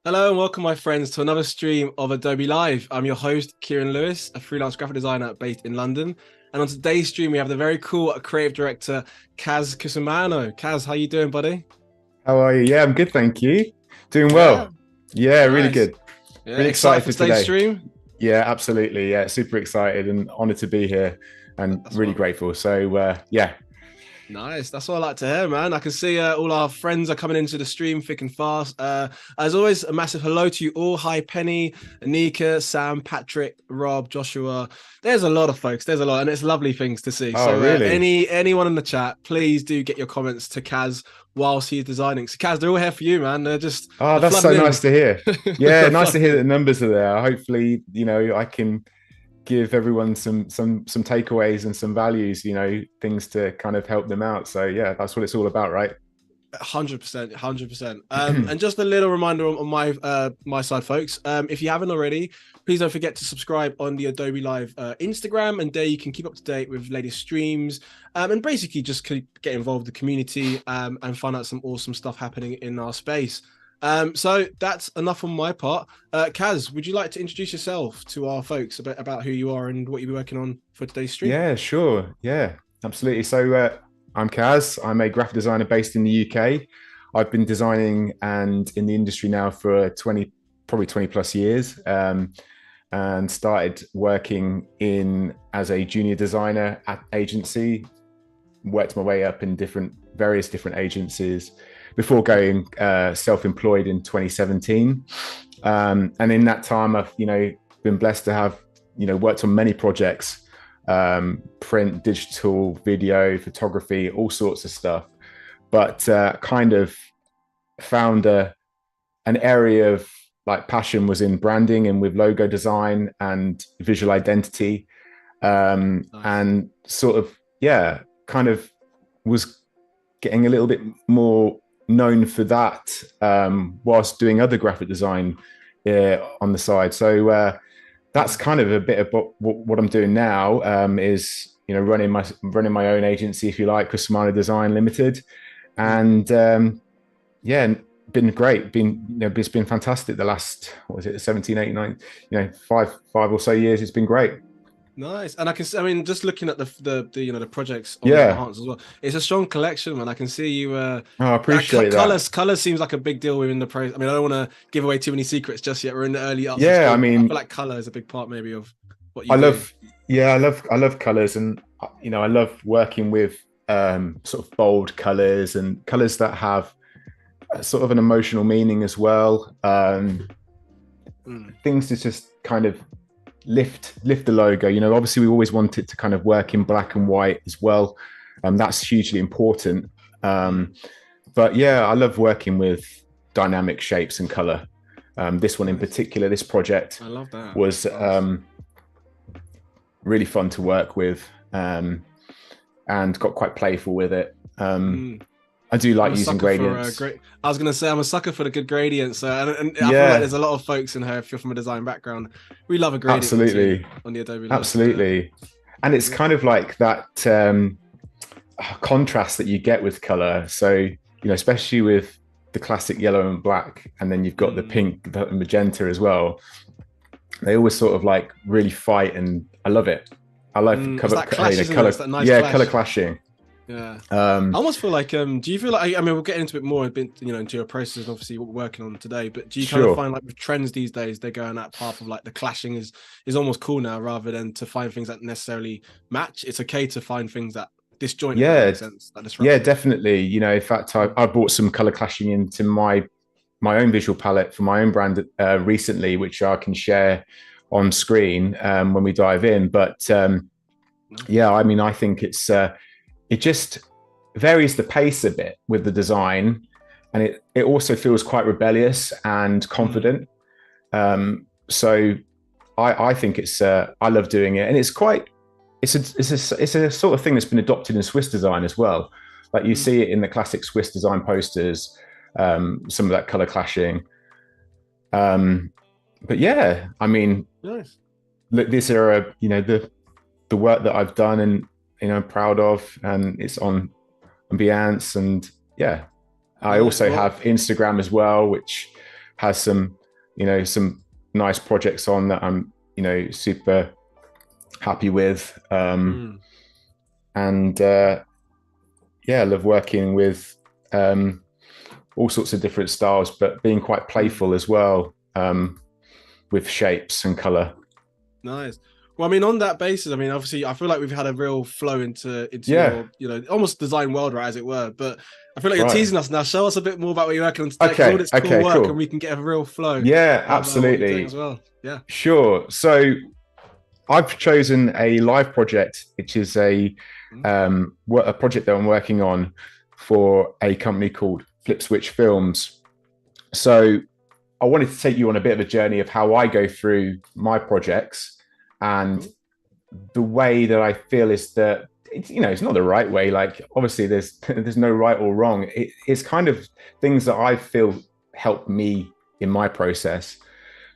Hello and welcome, my friends, to another stream of Adobe Live. I'm your host, Kieran Lewis, a freelance graphic designer based in London. And on today's stream, we have the very cool creative director, Caz Cusumano. Caz, how you doing, buddy? How are you? Yeah, I'm good, thank you. Doing Yeah, well. Yeah, really nice. good. Yeah, Really excited excited for for today's today. stream? Yeah, absolutely. Yeah, super excited and honored to be here and That's really what grateful. So, Nice. That's what I like to hear, man. I can see all our friends are coming into the stream thick and fast. As always, a massive hello to you all. Hi, Penny, Anika, Sam, Patrick, Rob, Joshua. There's a lot of folks. There's a lot, and it's lovely things to see. oh, So, really? anyone in the chat, please do get your comments to Caz whilst he's designing. So, Caz, they're all here for you, man. Oh, They're that's flooding so nice in. to hear. Yeah, They're nice to flooding hear that the in. numbers are there. Hopefully, I can give everyone some takeaways and some values, things to kind of help them out. So, yeah, that's what it's all about, right? 100%, 100%. And just a little reminder on my side, folks. If you haven't already, please don't forget to subscribe on the Adobe Live Instagram, and there you can keep up to date with latest streams, and basically just get involved with the community, and find out some awesome stuff happening in our space. So that's enough on my part. Caz, would you like to introduce yourself to our folks about who you are and what you'll be working on for today's stream? Yeah, sure. Yeah, absolutely. So I'm Caz. I'm a graphic designer based in the UK. I've been designing and in the industry now for 20, probably 20 plus years, and started working in as a junior designer at agency. Worked my way up in various different agencies before going self-employed in 2017. And in that time, I've been blessed to have worked on many projects, print, digital, video, photography, all sorts of stuff. But kind of found an area of like passion was in branding and with logo design and visual identity, Nice. and sort of kind of was getting a little bit more known for that, whilst doing other graphic design on the side. So that's Nice. kind of a bit of what I'm doing now, is running my own agency, if you like, Cusumano Design Limited. Mm. And yeah, been great. It's been fantastic the last, what was it, 17, 18, 19, five or so years. It's been great. Nice, and I mean, just looking at the projects on Yeah. Enhance as well, it's a strong collection, man. I can see you. Oh, I appreciate that. Colors seems like a big deal within the pro. I mean, I don't want to give away too many secrets just yet. We're in the early upper Yeah, I stage, but I feel mean, like color is a big part maybe of what you I do. love, yeah, I love colors, and I love working with sort of bold colors and colors that have sort of an emotional meaning as well. Mm. Things to just kind of lift the logo. Obviously we always want it to kind of work in black and white as well. That's hugely important. Mm. But yeah, I love working with dynamic shapes and color. This one in Nice. particular, this project I love that. was Nice. really fun to work with, and got quite playful with it. Mm. I do I'm like a using sucker for gradients. great. I was gonna say I'm a sucker for the good gradients, and I feel like Yeah, there's a lot of folks in here. If you're from a design background, we love a gradient routine absolutely. on the Adobe Live. Absolutely. And it's Yeah. kind of like that contrast that you get with color. So, especially with the classic yellow and black, and then you've got the Mm. pink, the magenta as well. They always sort of like really fight, and I love it. I love It's cover, that clash, isn't it? color, It's that nice yeah, color clash. clashing. Yeah. I Um, almost feel like, do you feel like, I mean, we'll get into it more, into your process and obviously what we're working on today, but do you kind of sure. find like with trends these days, they're going that path of like the clashing is almost cool now rather than to find things that necessarily match. It's okay to find things that disjoint, if that Yeah, makes sense, that yeah, disruptive. definitely. In fact, Mm. I brought some color clashing into my own visual palette for my own brand recently, which I can share on screen when we dive in. But No. yeah, I mean, I think it just varies the pace a bit with the design, and it also feels quite rebellious and Mm. confident. So I think I love doing it, and it's a sort of thing that's been adopted in Swiss design as well. Like you Mm. see it in the classic Swiss design posters, some of that color clashing. Um, but yeah, I mean, Nice. look, these are the work that I've done, and I'm proud of, and it's on Behance, and yeah, I Nice. also Well, have Instagram as well, which has some, some nice projects on that I'm, super happy with. And yeah, I love working with all sorts of different styles, but being quite playful as well, with shapes and color. Nice. Well, I mean, on that basis, I mean, obviously, I feel like we've had a real flow into your, almost design world, right, as it were. But I feel like you're teasing us now. Show us a bit more about what you're working on today. Okay. All this cool work, and we can get a real flow. Yeah, absolutely. As well. Yeah. Sure. So I've chosen a live project, which is a project that I'm working on for a company called Flip Switch Films. So I wanted to take you on a bit of a journey of how I go through my projects, and the way that I feel is that it's not the right way. Like, obviously there's no right or wrong. It's kind of things that I feel help me in my process.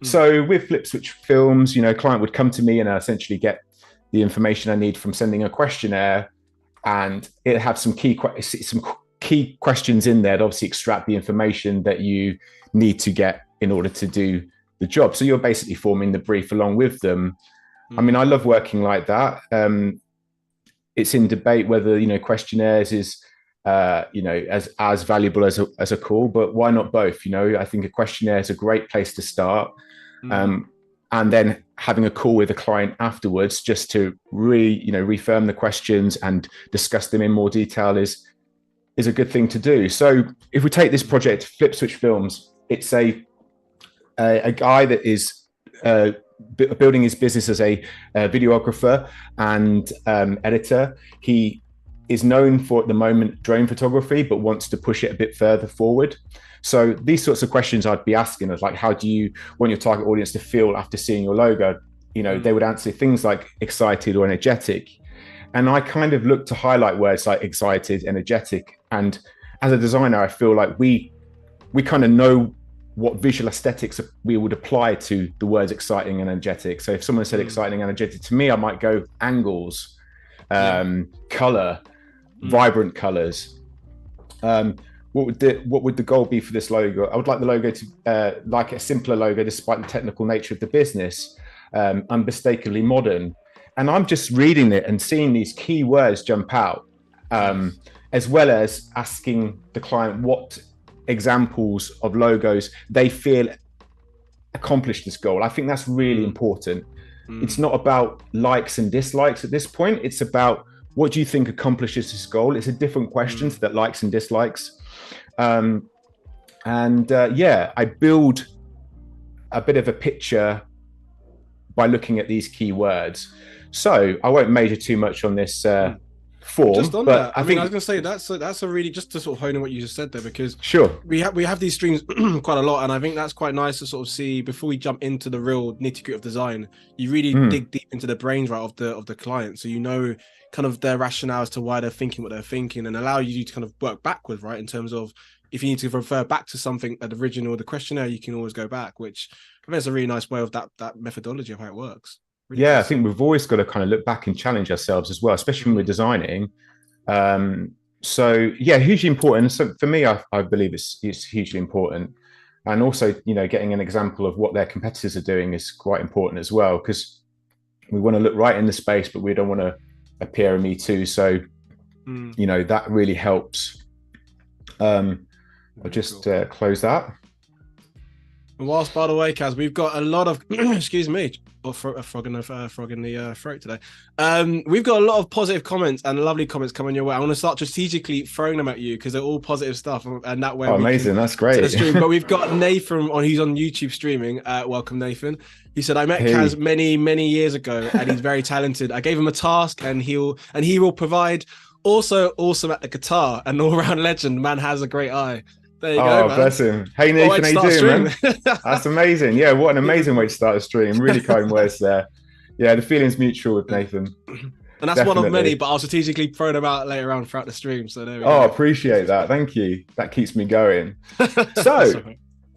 So with Flip Switch Films, a client would come to me and I essentially get the information I need from sending a questionnaire, and it have some key questions in there to obviously extract the information that you need to get in order to do the job. So you're basically forming the brief along with them. I mean, I love working like that. It's in debate whether, questionnaires is, as valuable as a call, but why not both? I think a questionnaire is a great place to start. And then having a call with a client afterwards, just to reaffirm the questions and discuss them in more detail is a good thing to do. So if we take this project, Flip Switch Films, it's a guy that is building his business as a videographer and editor. He is known for, at the moment, drone photography, but wants to push it a bit further forward. So these sorts of questions I'd be asking is like, how do you want your target audience to feel after seeing your logo? They would answer things like excited or energetic. And I kind of look to highlight words like excited, energetic. And as a designer, I feel like we kind of know what visual aesthetics we would apply to the words exciting and energetic. So if someone said exciting and energetic to me, I might go angles, color, vibrant colors. What would the goal be for this logo? I would like the logo to like a simpler logo, despite the technical nature of the business, unmistakably modern. And I'm just reading it and seeing these key words jump out, as well as asking the client what examples of logos they feel accomplish this goal. I think that's really important. It's not about likes and dislikes at this point. It's about, what do you think accomplishes this goal? It's a different question to that likes and dislikes. I build a bit of a picture by looking at these key words. So I won't major too much on this form. Just on that, I mean, I was going to say that's a really, just to sort of hone in what you just said there, because we have these streams quite a lot, and I think that's quite nice to sort of see before we jump into the real nitty-gritty of design. You really dig deep into the brains, right, of the client, so kind of their rationale as to why they're thinking what they're thinking, and allow you to kind of work backwards, right, in terms of if you need to refer back to something at the original, the questionnaire, you can always go back, which I think is a really nice way of that methodology of how it works. Really I think we've always got to kind of look back and challenge ourselves as well, especially when we're designing. Hugely important. So for me, I believe it's hugely important. And also, getting an example of what their competitors are doing is quite important as well, because we want to look right in the space, but we don't want to appear a me too. So, that really helps. I'll just close that. And whilst, by the way, Caz, we've got a lot of excuse me, a frog in the throat today. We've got a lot of positive comments and lovely comments coming your way. I want to start strategically throwing them at you because they're all positive stuff, and that way. Amazing! That's great. But we've got Nathan who's on YouTube streaming. Welcome, Nathan. He said, "I met Caz many years ago, and he's very talented. I gave him a task, and he will provide. Also awesome at the guitar, an all-round legend. Man has a great eye." There you go, man. Bless him. Hey, Nathan, how you doing, man? That's amazing. Yeah, what an amazing way to start a stream. Really kind words there. Yeah, the feeling's mutual with Nathan. And that's definitely one of many, but I'll strategically throw them out later on throughout the stream. So there we go. Oh, appreciate that. Thank you. That keeps me going. So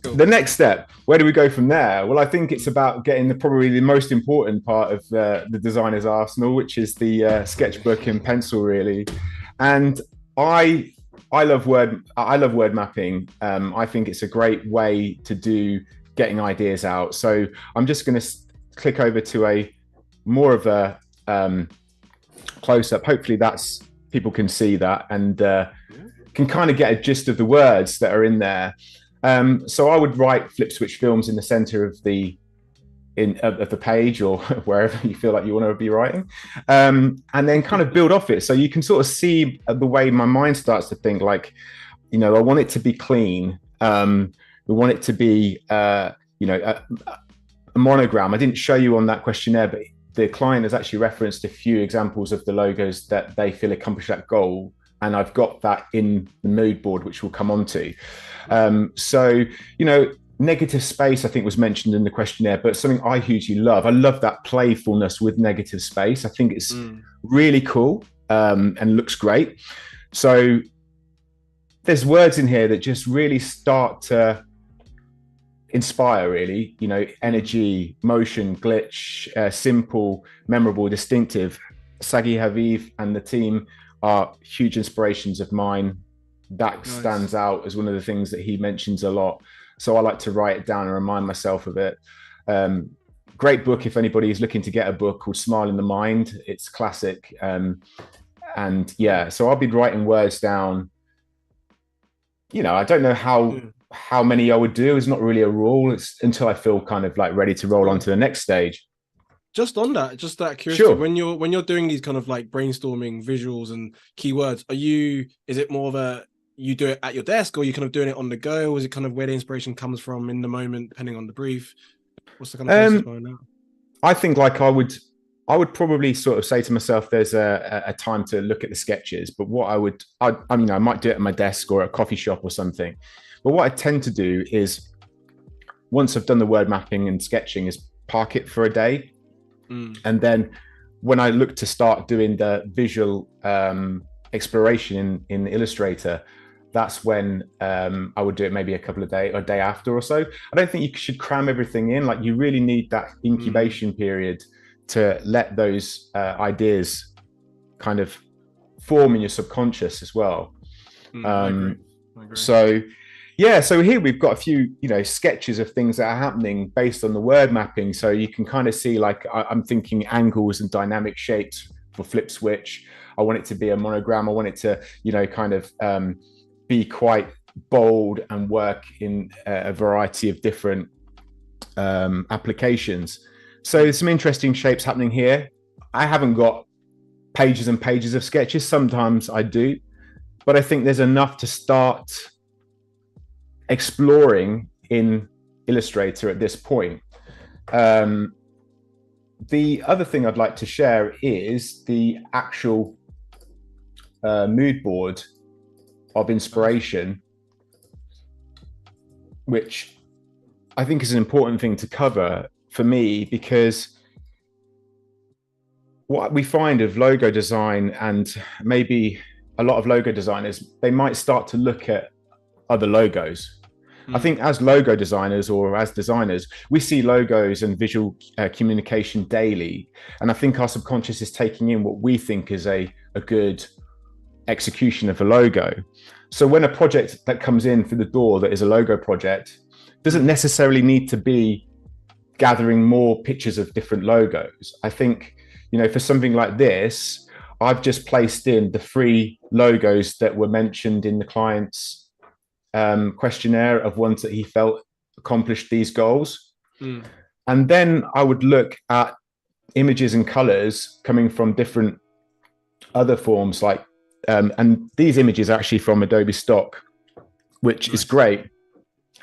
cool. The next step, where do we go from there? Well, I think it's about getting probably the most important part of the designer's arsenal, which is the sketchbook and pencil, really. And I I love word mapping. I think it's a great way to do getting ideas out. So I'm just going to click over to a more of a close up. Hopefully that's people can see that and can kind of get a gist of the words that are in there. So I would write Flip Switch Films in the center of the page or wherever you feel like you want to be writing, and then kind of build off it. So you can sort of see the way my mind starts to think, like, I want it to be clean. We want it to be, a monogram. I didn't show you on that questionnaire, but the client has actually referenced a few examples of the logos that they feel accomplish that goal. And I've got that in the mood board, which we'll come on to. So, negative space, I think, was mentioned in the questionnaire, but something I hugely love. I love that playfulness with negative space. I think it's really cool and looks great. So there's words in here that just really start to inspire, really, energy, motion, glitch, simple, memorable, distinctive. Sagi Haviv and the team are huge inspirations of mine. That stands out as one of the things that he mentions a lot. So I like to write it down and remind myself of it. Great book if anybody is looking to get a book called Smile in the Mind. It's classic. And yeah, so I'll be writing words down. I don't know how many I would do. It's not really a rule. It's until I feel kind of like ready to roll on to the next stage. Just on that, just that curiosity, sure. When you're doing these kind of like brainstorming visuals and keywords, is it more of you do it at your desk, or are you kind of doing it on the go? Or is it kind of where the inspiration comes from in the moment, depending on the brief? What's the kind of process going now? I think like I would probably sort of say to myself, there's a time to look at the sketches, but what I might do it at my desk or a coffee shop or something. But what I tend to do is, once I've done the word mapping and sketching, is park it for a day. And then when I look to start doing the visual exploration in Illustrator, that's when I would do it maybe a day after or so. I don't think you should cram everything in. Like, you really need that incubation period to let those ideas kind of form in your subconscious as well. I agree. So yeah, so here we've got a few, sketches of things that are happening based on the word mapping. So you can kind of see, like, I'm thinking angles and dynamic shapes for Flip Switch. I want it to be a monogram. I want it to, kind of be quite bold and work in a variety of different applications. So there's some interesting shapes happening here. I haven't got pages and pages of sketches. Sometimes I do, but I think there's enough to start exploring in Illustrator at this point. The other thing I'd like to share is the actual mood board of inspiration, which I think is an important thing to cover for me, because what we find of logo design, and maybe a lot of logo designers, they might start to look at other logos. I think as logo designers or as designers, we see logos and visual communication daily. And I think our subconscious is taking in what we think is a good execution of a logo. So when a project that comes in through the door that is a logo project doesn't necessarily need to be gathering more pictures of different logos. I think, for something like this, I've just placed in the 3 logos that were mentioned in the client's questionnaire of ones that he felt accomplished these goals. And then I would look at images and colors coming from different other forms, like and these images are actually from Adobe stock, which is great.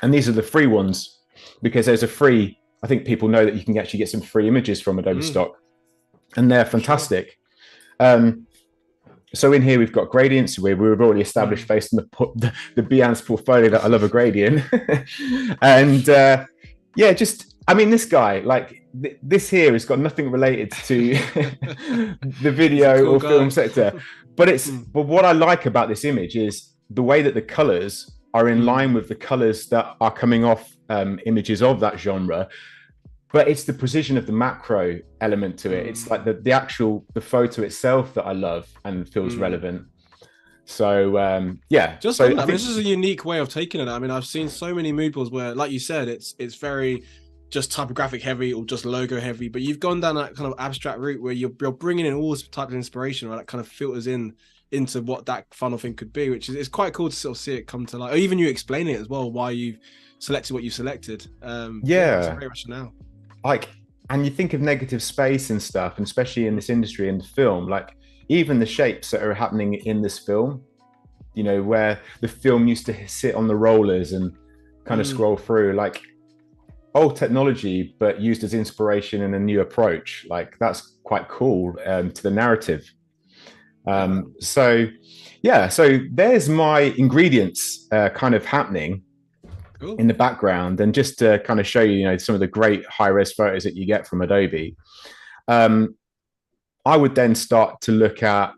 And these are the free ones, because there's a free, I think people know that you can actually get some free images from Adobe stock, and they're fantastic. So in here we've got gradients. We've already established based on the Behance portfolio that I love a gradient. And yeah, this guy, like this here has got nothing related to the video or film sector, but what I like about this image is the way that the colors are in line with the colors that are coming off images of that genre. But it's the precision of the macro element to it. It's like the photo itself that I love and feels relevant. So yeah, Just so on that, I I mean, think this is a unique way of taking it. I mean, I've seen so many mood boards where, like you said, it's very just typographic heavy or just logo heavy, but you've gone down that kind of abstract route where you're bringing in all types of inspiration, right? That kind of filters in into what that final thing could be, which is it's quite cool to sort of see it come to life. Or even you explaining it as well, why you've selected what you selected. Yeah, it's a yeah, great rationale. like, and you think of negative space and stuff, and especially in this industry and film, like even the shapes that are happening in this film, you know, where the film used to sit on the rollers and kind of scroll through, like old technology, but used as inspiration and a new approach. Like that's quite cool to the narrative. So yeah, so there's my ingredients kind of happening Cool. in the background, and just to kind of show you, you know, some of the great high-res photos that you get from Adobe. I would then start to look at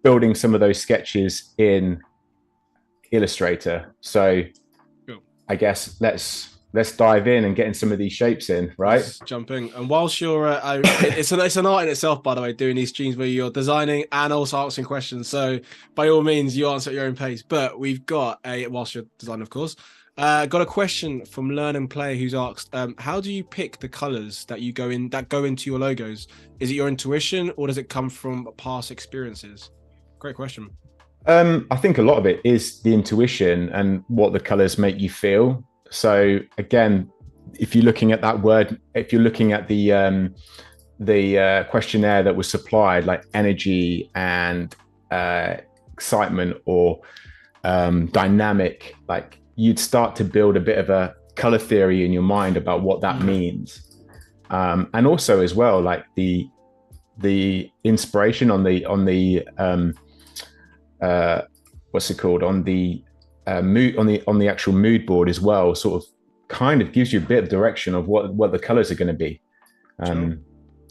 building some of those sketches in Illustrator. So Cool. I guess let's dive in and getting some of these shapes in, right? Let's jump in. And whilst you're, it's an art in itself, by the way, doing these streams where you're designing and also answering questions. So by all means, you answer at your own pace. But we've got whilst you're designing, of course, got a question from Learn and Play who's asked, how do you pick the colors that go into your logos? Is it your intuition or does it come from past experiences? Great question. I think a lot of it is the intuition and what the colors make you feel. So again, if you're looking at that word, if you're looking at the questionnaire that was supplied, like energy and excitement or dynamic, like you'd start to build a bit of a color theory in your mind about what that means. And also as well, like the inspiration on the what's it called, on the on the actual mood board as well, sort of kind of gives you a bit of direction of what the colors are going to be. Sure.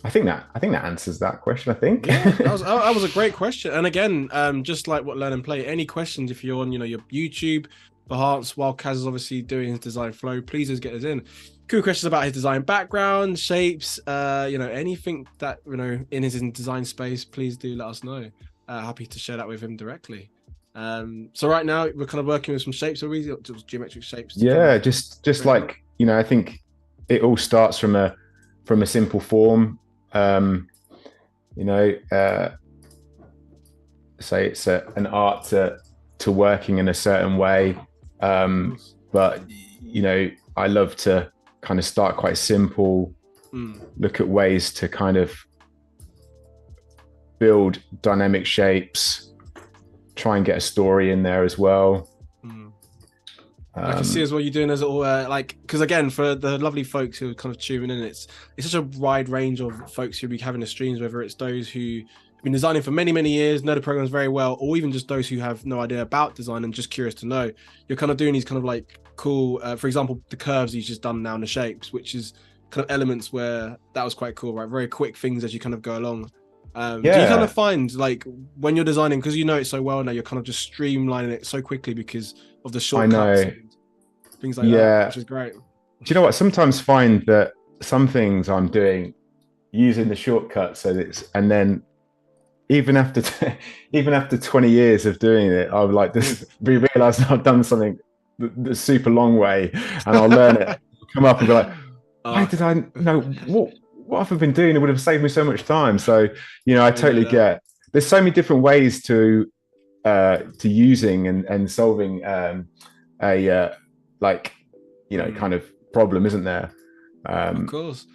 I think that answers that question. I think that was a great question. And again, just like what Learn and Play, any questions if you're on your YouTube, perhaps while Caz is obviously doing his design flow, please just get us in. Cool questions about his design background, shapes, anything that in his design space, please do let us know. Happy to share that with him directly. So right now we're kind of working with some shapes, or just geometric shapes. Yeah, just like I think it all starts from a simple form. Say it's an art to working in a certain way, but I love to kind of start quite simple, look at ways to kind of build dynamic shapes, try and get a story in there as well. I can see as well you're doing as all because again, for the lovely folks who are kind of tuning in, it's such a wide range of folks who'll be having the streams, whether it's those who have been designing for many years, know the programs very well, or even just those who have no idea about design and just curious to know. You're kind of doing these kind of like cool, for example, the curves you've just done now and the shapes, which is kind of elements where that was quite cool, right? Very quick things as you kind of go along. Do you kind of find like when you're designing, because you know it so well now, you're kind of just streamlining it so quickly because of the shortcuts and things like that, which is great. Do you know what? Sometimes find that some things I'm doing using the shortcuts, and then even after 20 years of doing it, I would like this realize I've done something that's super long way, and I'll learn it, come up and be like, why did I know what have I been doing? It would have saved me so much time. So, I totally get. There's so many different ways to using and solving a kind of problem, isn't there? Of course.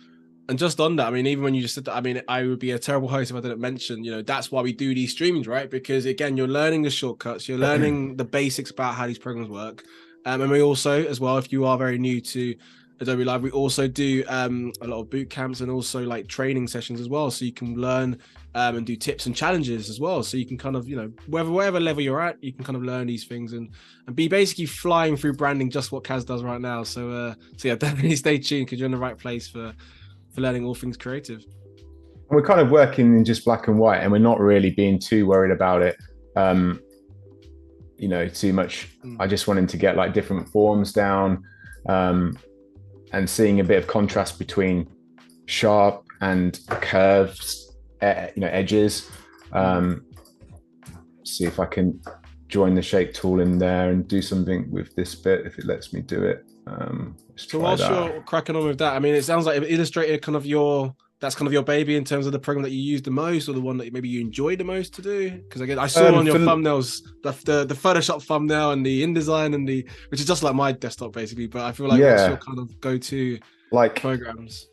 And just on that, I mean, even when you just said that, I mean, I would be a terrible host if I didn't mention, that's why we do these streamings, right? Because again, you're learning the shortcuts, you're learning the basics about how these programs work. And we also, as well, if you are very new to Adobe Live, we also do a lot of boot camps and also like training sessions as well, so you can learn and do tips and challenges as well, so you can kind of wherever level you're at, you can kind of learn these things and be basically flying through branding, just what Caz does right now. So yeah, definitely stay tuned because you're in the right place for learning all things creative. We're kind of working in just black and white, and we're not really being too worried about it too much. I just wanted to get like different forms down, and seeing a bit of contrast between sharp and curves, edges. see if I can join the shape tool in there and do something with this bit if it lets me do it. So whilst you're cracking on with that, I mean, it sounds like Illustrator kind of that's kind of your baby in terms of the program that you use the most, or the one that maybe you enjoy the most to do. Because again, I saw on your thumbnails the Photoshop thumbnail and the InDesign and which is just like my desktop basically. But I feel like what's your kind of go-to programs?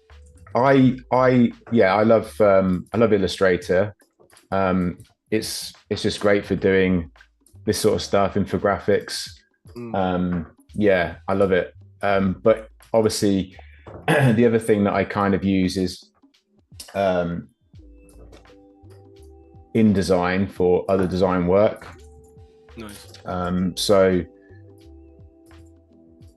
I love Illustrator. It's just great for doing this sort of stuff, infographics. Yeah, I love it. But obviously the other thing that I kind of use is InDesign for other design work. Nice. So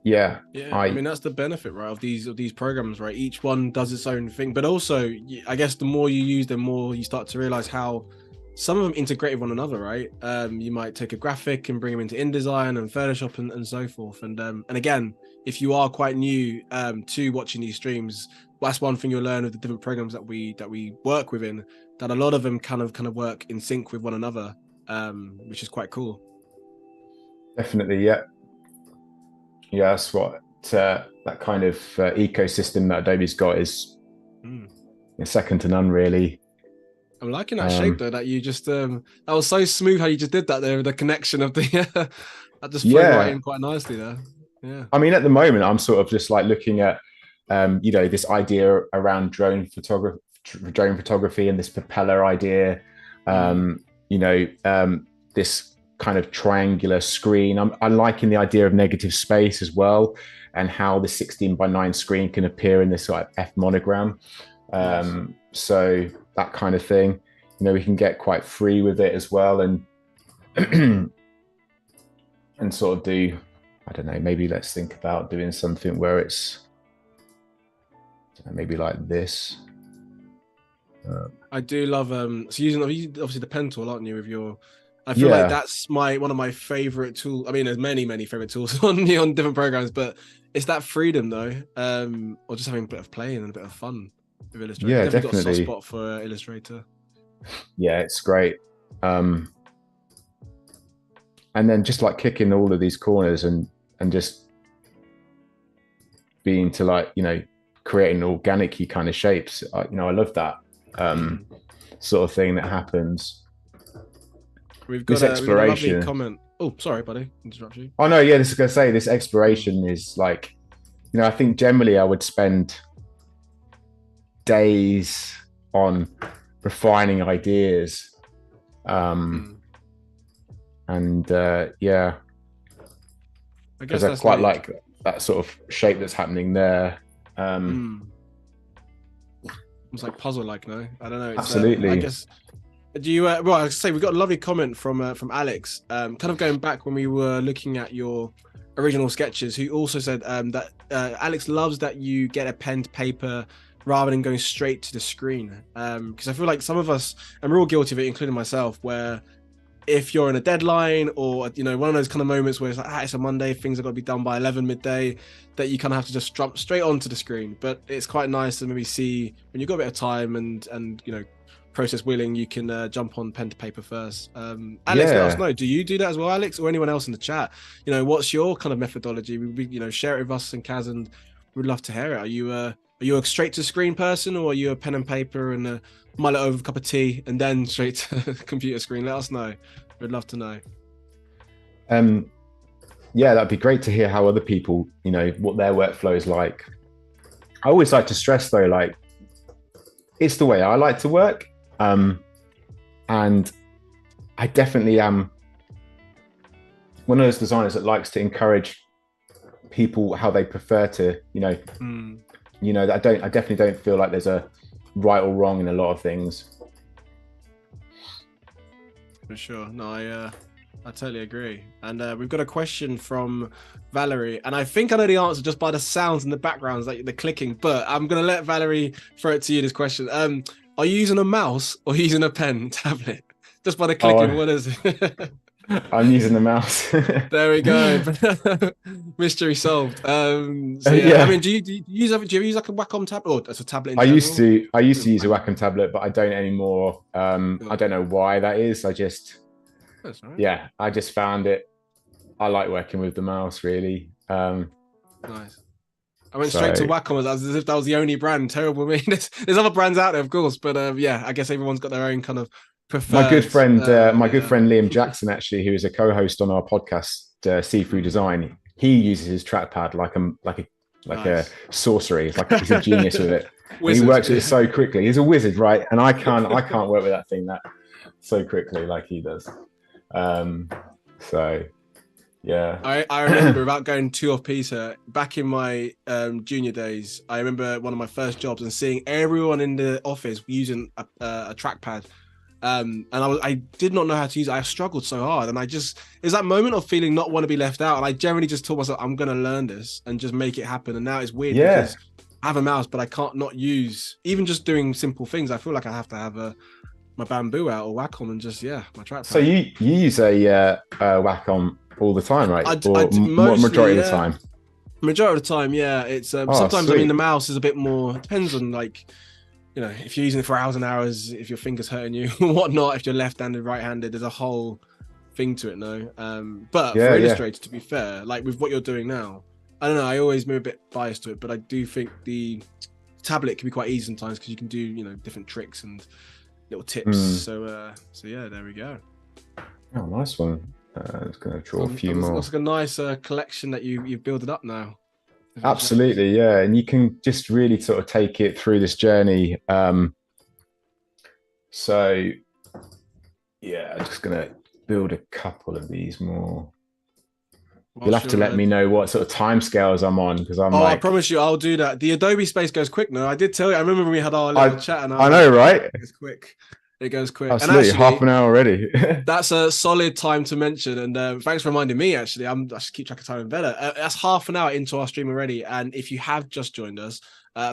yeah, I mean, that's the benefit, right, of these programs, right? Each one does its own thing, but also I guess the more you use them, more you start to realize how some of them integrate with one another, right? You might take a graphic and bring them into InDesign and Photoshop and so forth. And again, if you are quite new to watching these streams, that's one thing you'll learn of the different programs that we work within, that a lot of them kind of work in sync with one another, which is quite cool. Definitely, yeah. That's what that kind of ecosystem that Adobe's got is second to none, really. I'm liking that shape though, that you just that was so smooth how you just did that there, the connection of the that just flowed right in quite nicely there. Yeah. I mean, at the moment, I'm sort of just like looking at this idea around drone photography and this propeller idea. This kind of triangular screen. I'm liking the idea of negative space as well, and how the 16:9 screen can appear in this sort of F monogram. So that kind of thing, we can get quite free with it as well, and and sort of do, I don't know, maybe let's think about doing something where it's maybe like this. I do love so using obviously the pen tool, aren't you, with your, I feel like that's one of my favorite tools. I mean, there's many favorite tools on different programs, but it's that freedom though, or just having a bit of play and a bit of fun with Illustrator. Yeah, definitely. Got a soft spot for Illustrator. Yeah, it's great. And then just like kicking all of these corners and just being to like, creating organic-y kind of shapes. I love that sort of thing that happens. We've got a lovely comment. Oh, sorry, buddy. Interrupt you. Oh no, yeah, this is gonna say this exploration is like, I think generally I would spend days on refining ideas. Because I quite like that sort of shape that's happening there. It's like puzzle-like, no? I don't know. It's, absolutely. I guess. Do you? Well, I say we got a lovely comment from Alex. Kind of going back when we were looking at your original sketches, who also said that Alex loves that you get a pen to paper rather than going straight to the screen. Because I feel like some of us, and we're all guilty of it, including myself, where if you're in a deadline or one of those kind of moments where it's like, it's a Monday, things have got to be done by 11 midday, that you kind of have to just jump straight onto the screen. But it's quite nice to maybe see when you've got a bit of time and process willing, you can jump on pen to paper first. Alex, let us know, do you do that as well, Alex, or anyone else in the chat? What's your kind of methodology? We share it with us and Caz, and we'd love to hear it. Are you a straight to screen person, or are you a pen and paper and mull it over a cup of tea and then straight to computer screen? Let us know. We'd love to know. Yeah, that'd be great to hear how other people, what their workflow is like. I always like to stress though, like, it's the way I like to work. And I definitely am one of those designers that likes to encourage people how they prefer to, I definitely don't feel like there's a right or wrong in a lot of things. For sure. No, I totally agree. And we've got a question from Valerie, and I think I know the answer just by the sounds in the backgrounds, like the clicking, but I'm going to let Valerie throw it to you, this question. Are you using a mouse or using a pen tablet? Just by the clicking, what is it? I'm using the mouse. There we go. Mystery solved. I mean, do you use like a Wacom tablet, or as a tablet? I used to use a Wacom tablet, but I don't anymore. I don't know why that is. I just That's all right. yeah, I just found it. I like working with the mouse really. Nice. I went straight to So Wacom as if that was the only brand. Terrible me. There's other brands out there, of course, but yeah, I guess everyone's got their own kind of preferred. my good Yeah. friend Liam Jackson, actually, who is a co-host on our podcast, See Through Design, he uses his trackpad like a Nice. sorcery. It's like he's a genius with it, and he Wizard. works with it so quickly. He's a wizard, right? And I can't work with that thing that so quickly like he does. So yeah. I remember about going too off piece here. Back in my junior days, I remember one of my first jobs and seeing everyone in the office using a trackpad. And I did not know how to use it. I struggled so hard, and it was that moment of feeling not want to be left out. And I generally just told myself, I'm gonna learn this and just make it happen. And now it's weird because I have a mouse, but I can't not use, even just doing simple things. I feel like I have to have my bamboo out or Wacom and just my trackpad. So you use a Wacom all the time, right? Mostly, majority of the time. Majority of the time, yeah. It's sometimes sweet. I mean the mouse is a bit more. Depends on if you're using it for hours and hours, if your finger's hurting you, whatnot. If you're left-handed, right-handed, there's a whole thing to it, no. But for Illustrator, to be fair, like with what you're doing now, I don't know. I always move a bit biased to it, but I do think the tablet can be quite easy sometimes because you can do different tricks and little tips. So yeah, there we go. Oh, nice one. I'm just going to draw a few more. Looks like a nice collection that you've built it up now. Absolutely, yeah, and you can just really sort of take it through this journey. So yeah, I'm just going to build a couple of these more. You'll have to let me know what sort of timescales I'm on because I promise you, I'll do that. The Adobe space goes quick now. I did tell you. I remember when we had our little chat, and I know, right? It's quick. It goes quick. Absolutely, and actually, half an hour already. That's a solid time to mention. And thanks for reminding me, actually. I should keep track of time better. That's half an hour into our stream already. And if you have just joined us,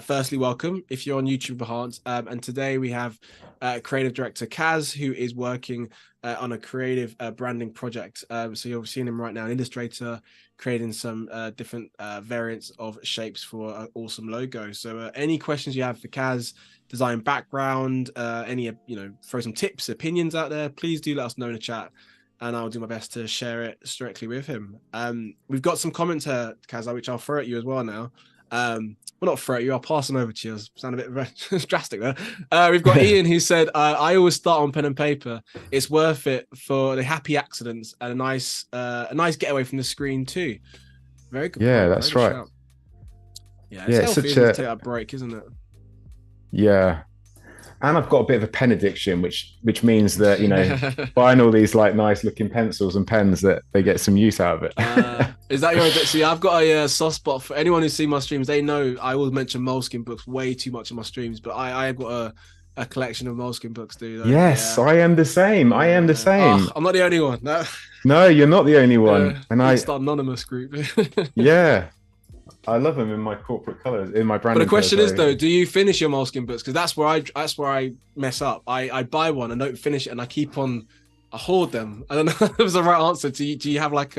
firstly, welcome. If you're on YouTube, perhaps. And today we have creative director Caz, who is working on a creative branding project. So you're seeing him right now in Illustrator, creating some different variants of shapes for an awesome logo. So any questions you have for Caz, design background, any throw some tips, opinions out there, please do let us know in the chat, and I'll do my best to share it directly with him. We've got some comments here, Caz, which I'll throw at you as well now. Well, not throw at you, I'll pass them over to you. Sound a bit drastic there. We've got Ian who said, I always start on pen and paper. It's worth it for the happy accidents and a nice getaway from the screen too. Very good. Yeah, that's right. Shout. Yeah, it's healthy to take that break, isn't it? Yeah, and I've got a bit of a pen addiction, which means that buying all these like nice looking pencils and pens, that they get some use out of it. Is that your bit? See, I've got a soft spot for anyone who's seen my streams. They know I always mention Moleskine books way too much in my streams, but I've got a collection of Moleskine books, dude. Yes, yeah. I am the same. I am the same. I'm not the only one. No, you're not the only one. And I start anonymous group. Yeah. I love them in my corporate colors, in my branding. But the question is though, do you finish your Moleskine books? Because that's where I mess up. I buy one and don't finish it, and I hoard them. I don't know if there's the right answer. Do you have like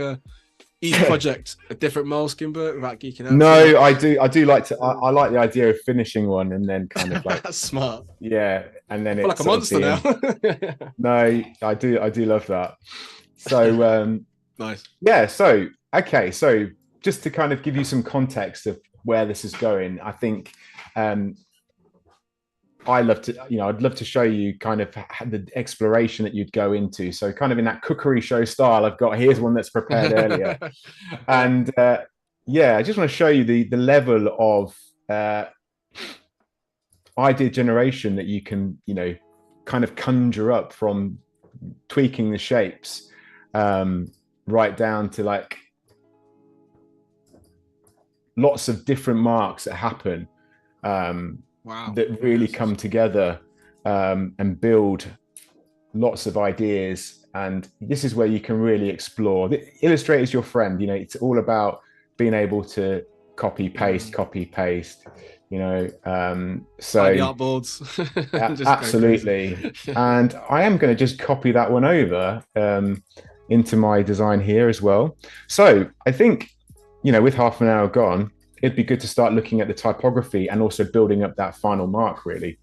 each project a different Moleskine book without geeking out? No, I do like to. I like the idea of finishing one and then kind of like that's smart. Yeah, and then it's like a monster now. No, I do love that. So nice. Yeah. So okay. So just to kind of give you some context of where this is going, I think I'd love to show you kind of the exploration that you'd go into. So kind of in that cookery show style, here's one that's prepared earlier. And I just want to show you the level of idea generation that you can, kind of conjure up from tweaking the shapes right down to like lots of different marks that happen that really come together and build lots of ideas. And this is where you can really explore. Illustrator is your friend. It's all about being able to copy paste. So the artboards. Absolutely. And I am going to just copy that one over into my design here as well. So I think with half an hour gone, it'd be good to start looking at the typography and also building up that final mark, really.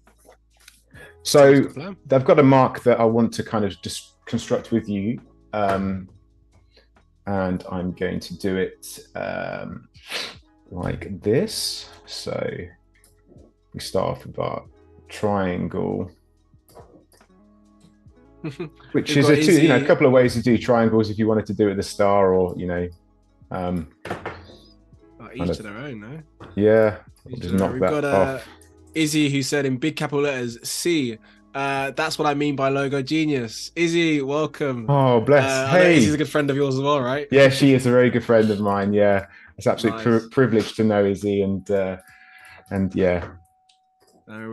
So I've got a mark that I want to kind of just construct with you. And I'm going to do it like this. So we start off with our triangle, which is a couple of ways to do triangles if you wanted to do it with a star, or each to their own, no? Yeah, just knock that off. We've got Izzy, who said in big capital letters C. That's what I mean by logo genius. Izzy, welcome. Oh, bless. Hey, Izzy's a good friend of yours as well, right? Yeah, she is a very good friend of mine. Yeah, it's absolutely privileged to know Izzy, and yeah.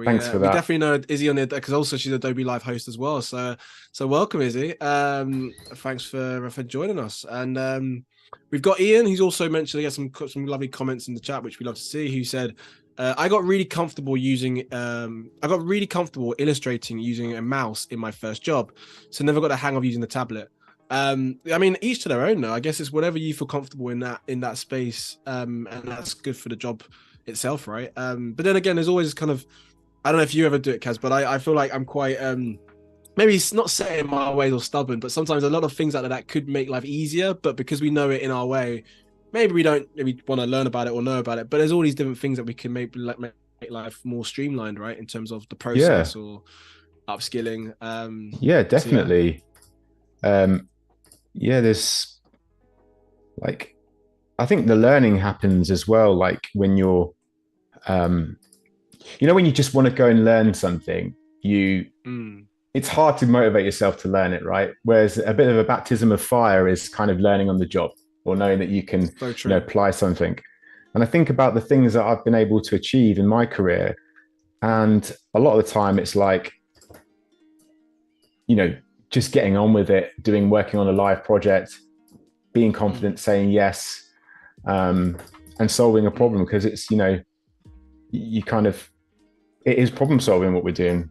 Thanks for that. We definitely know Izzy on it because also she's Adobe Live host as well. So welcome, Izzy. Thanks for joining us. And we've got Ian, who's also mentioned, he got some lovely comments in the chat, which we love to see. Who said, I got really comfortable illustrating using a mouse in my first job, so never got the hang of using the tablet. I mean, each to their own. Though I guess it's whatever you feel comfortable in that space, and that's good for the job itself, right? But then again, there's always kind of, I don't know if you ever do it, Caz, but I feel like I'm quite maybe it's not set in my ways or stubborn, but sometimes a lot of things like that could make life easier, but because we know it in our way, maybe we don't maybe want to learn about it or know about it. But there's all these different things that we can make life more streamlined, right, in terms of the process or upskilling. Yeah, definitely. So there's like, I think the learning happens as well, like when you're when you just want to go and learn something, it's hard to motivate yourself to learn it, right? Whereas a bit of a baptism of fire is kind of learning on the job, or knowing that you can apply something. And I think about the things that I've been able to achieve in my career, and a lot of the time it's like, just getting on with it, working on a live project, being confident, saying yes, and solving a problem, because it's, you kind of, it is problem solving what we're doing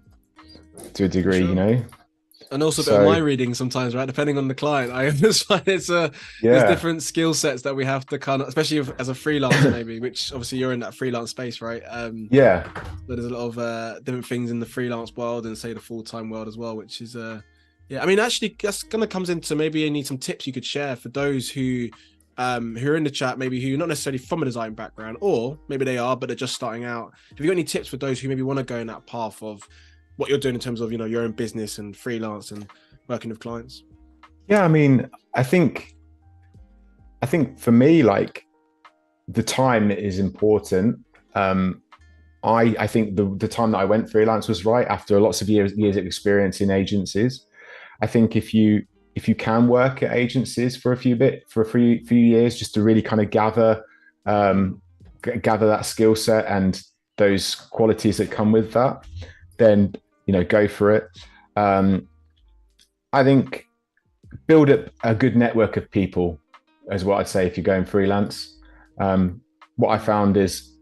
to a degree, And also a bit of my reading sometimes, right? Depending on the client, I just find there's different skill sets that we have to kind of, especially as a freelancer, maybe, which obviously you're in that freelance space, right? But there's a lot of different things in the freelance world and say the full-time world as well, which is I mean, actually that's kind of comes into, maybe you need some tips you could share for those who are in the chat, maybe who not necessarily from a design background, or maybe they are but they're just starting out. Have you got any tips for those who maybe want to go in that path of what you're doing in terms of your own business and freelance and working with clients? I mean, I think for me, like, the time is important. I think the time that I went freelance was right after lots of years of experience in agencies. I think if you can work at agencies for a few years, just to really kind of gather that skill set and those qualities that come with that, then go for it. I think build up a good network of people is what I'd say if you're going freelance. What I found is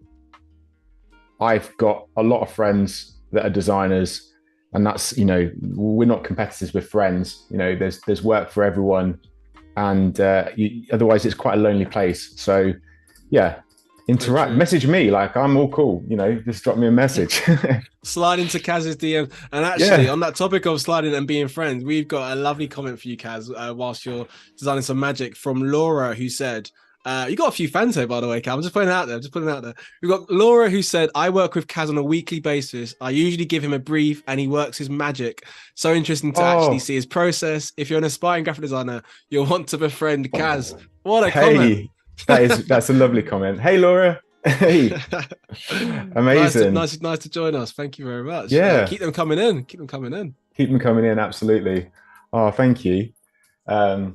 I've got a lot of friends that are designers, and that's, we're not competitors, we're friends. There's work for everyone, and otherwise it's quite a lonely place. So interact, message me, like, I'm all cool, just drop me a message. Slide into Caz's DM. And actually, on that topic of sliding and being friends, we've got a lovely comment for you, Caz, whilst you're designing some magic, from Laura, who said, you got a few fans here, by the way, Caz. I'm just putting it out there. We've got Laura, who said, I work with Caz on a weekly basis. I usually give him a brief and he works his magic. So interesting to actually see his process. If you're an aspiring graphic designer, you'll want to befriend Caz. What a comment. That's a lovely comment. Hey, Laura. Hey, amazing. Nice to join us. Thank you very much. Keep them coming in. Absolutely. Oh, thank you. So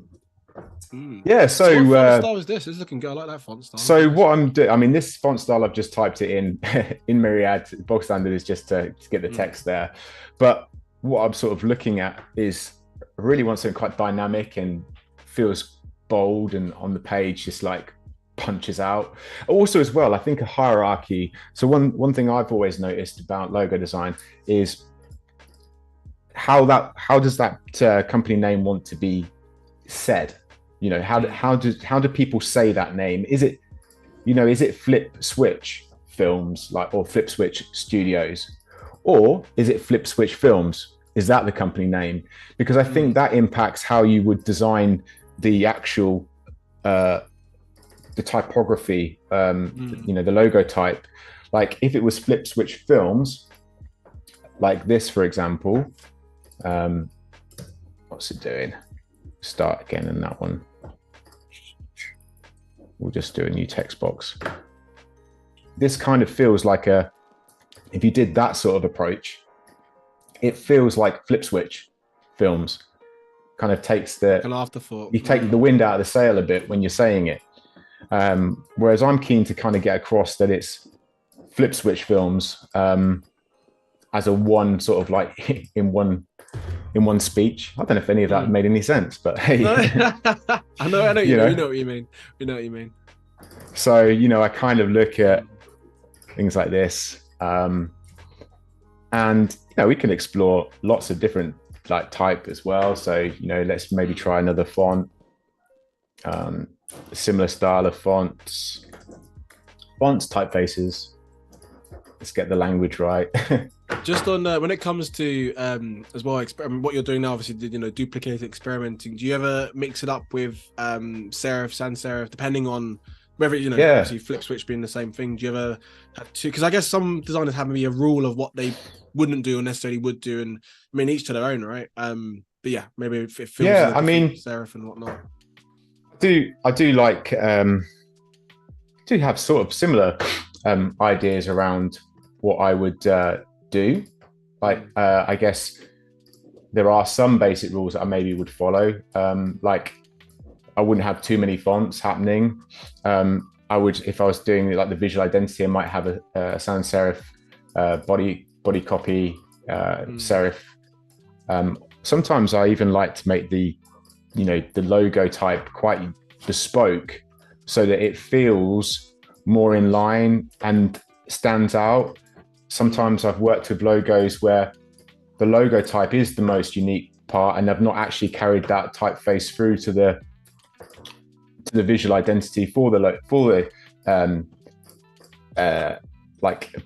what font style is this? It's looking good. I like that font style. So what I'm doing, I mean, this font style, I've just typed it in Myriad. Bog standard is just to get the text there. But what I'm sort of looking at is, I really want something quite dynamic and feels bold, and on the page just like punches out. Also as well, I think a hierarchy. So one thing I've always noticed about logo design is how does that company name want to be said? How do people say that name? Is it Flip Switch Films, or Flip Switch Studios, or is it Flip Switch Films? is that the company name? Because I think that impacts how you would design the actual the typography, you know, the logo type. Like if it was Flip Switch Films, like this, for example, what's it doing? Start again in that one. We'll just do a new text box. This kind of feels like if you did that sort of approach, it feels like Flip Switch Films. Kind of takes an afterthought. You take the wind out of the sail a bit when you're saying it. Whereas I'm keen to kind of get across that it's Flip Switch Films as a one sort of like in one speech. I don't know if any of that made any sense, but hey. I know we know what you mean. We know what you mean. So, you know, I kind of look at things like this. And you know, we can explore lots of different like type as well. So, you know, let's maybe try another font. Similar style of fonts, typefaces. Let's get the language right. Just on when it comes to as well, what you're doing now, obviously, you know, duplicate experimenting. Do you ever mix it up with serif, sans serif, depending on whether, you know, obviously Flip Switch being the same thing? Do you ever have to? Because I guess some designers have maybe a rule of what they wouldn't do or necessarily would do, and I mean, each to their own, right? But yeah, maybe if it feels I mean, serif and whatnot. I do like do have sort of similar ideas around what I would do. Like I guess there are some basic rules that I maybe would follow. Like I wouldn't have too many fonts happening. I would, if I was doing like the visual identity, I might have a sans serif body copy serif. Sometimes I even like to make the logo type quite bespoke so that it feels more in line and stands out. Sometimes I've worked with logos where the logo type is the most unique part, and I've not actually carried that typeface through to the visual identity for the like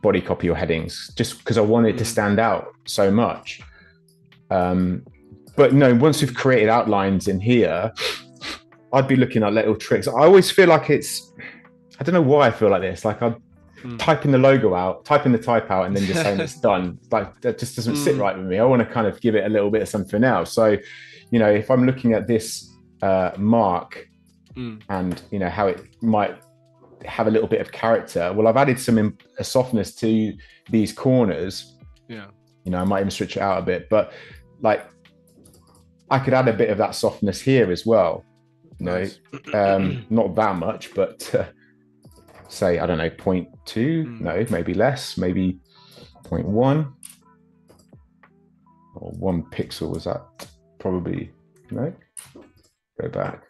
body copy or headings, just because I want it to stand out so much. But no, once we've created outlines in here, I'd be looking at little tricks. I always feel like I don't know why I feel like this. Like I'm typing the logo out, typing the type out, and then just saying it's done. Like that just doesn't sit right with me. I want to kind of give it a little bit of something else. So, you know, if I'm looking at this mark and, you know, how it might have a little bit of character, well, I've added some softness to these corners. Yeah. You know, I might even stretch it out a bit, but like I could add a bit of that softness here as well. You know, not that much, but say, I don't know, 0.2, no, maybe less, maybe 0.1 or 1 pixel. Was that probably, no? Go back.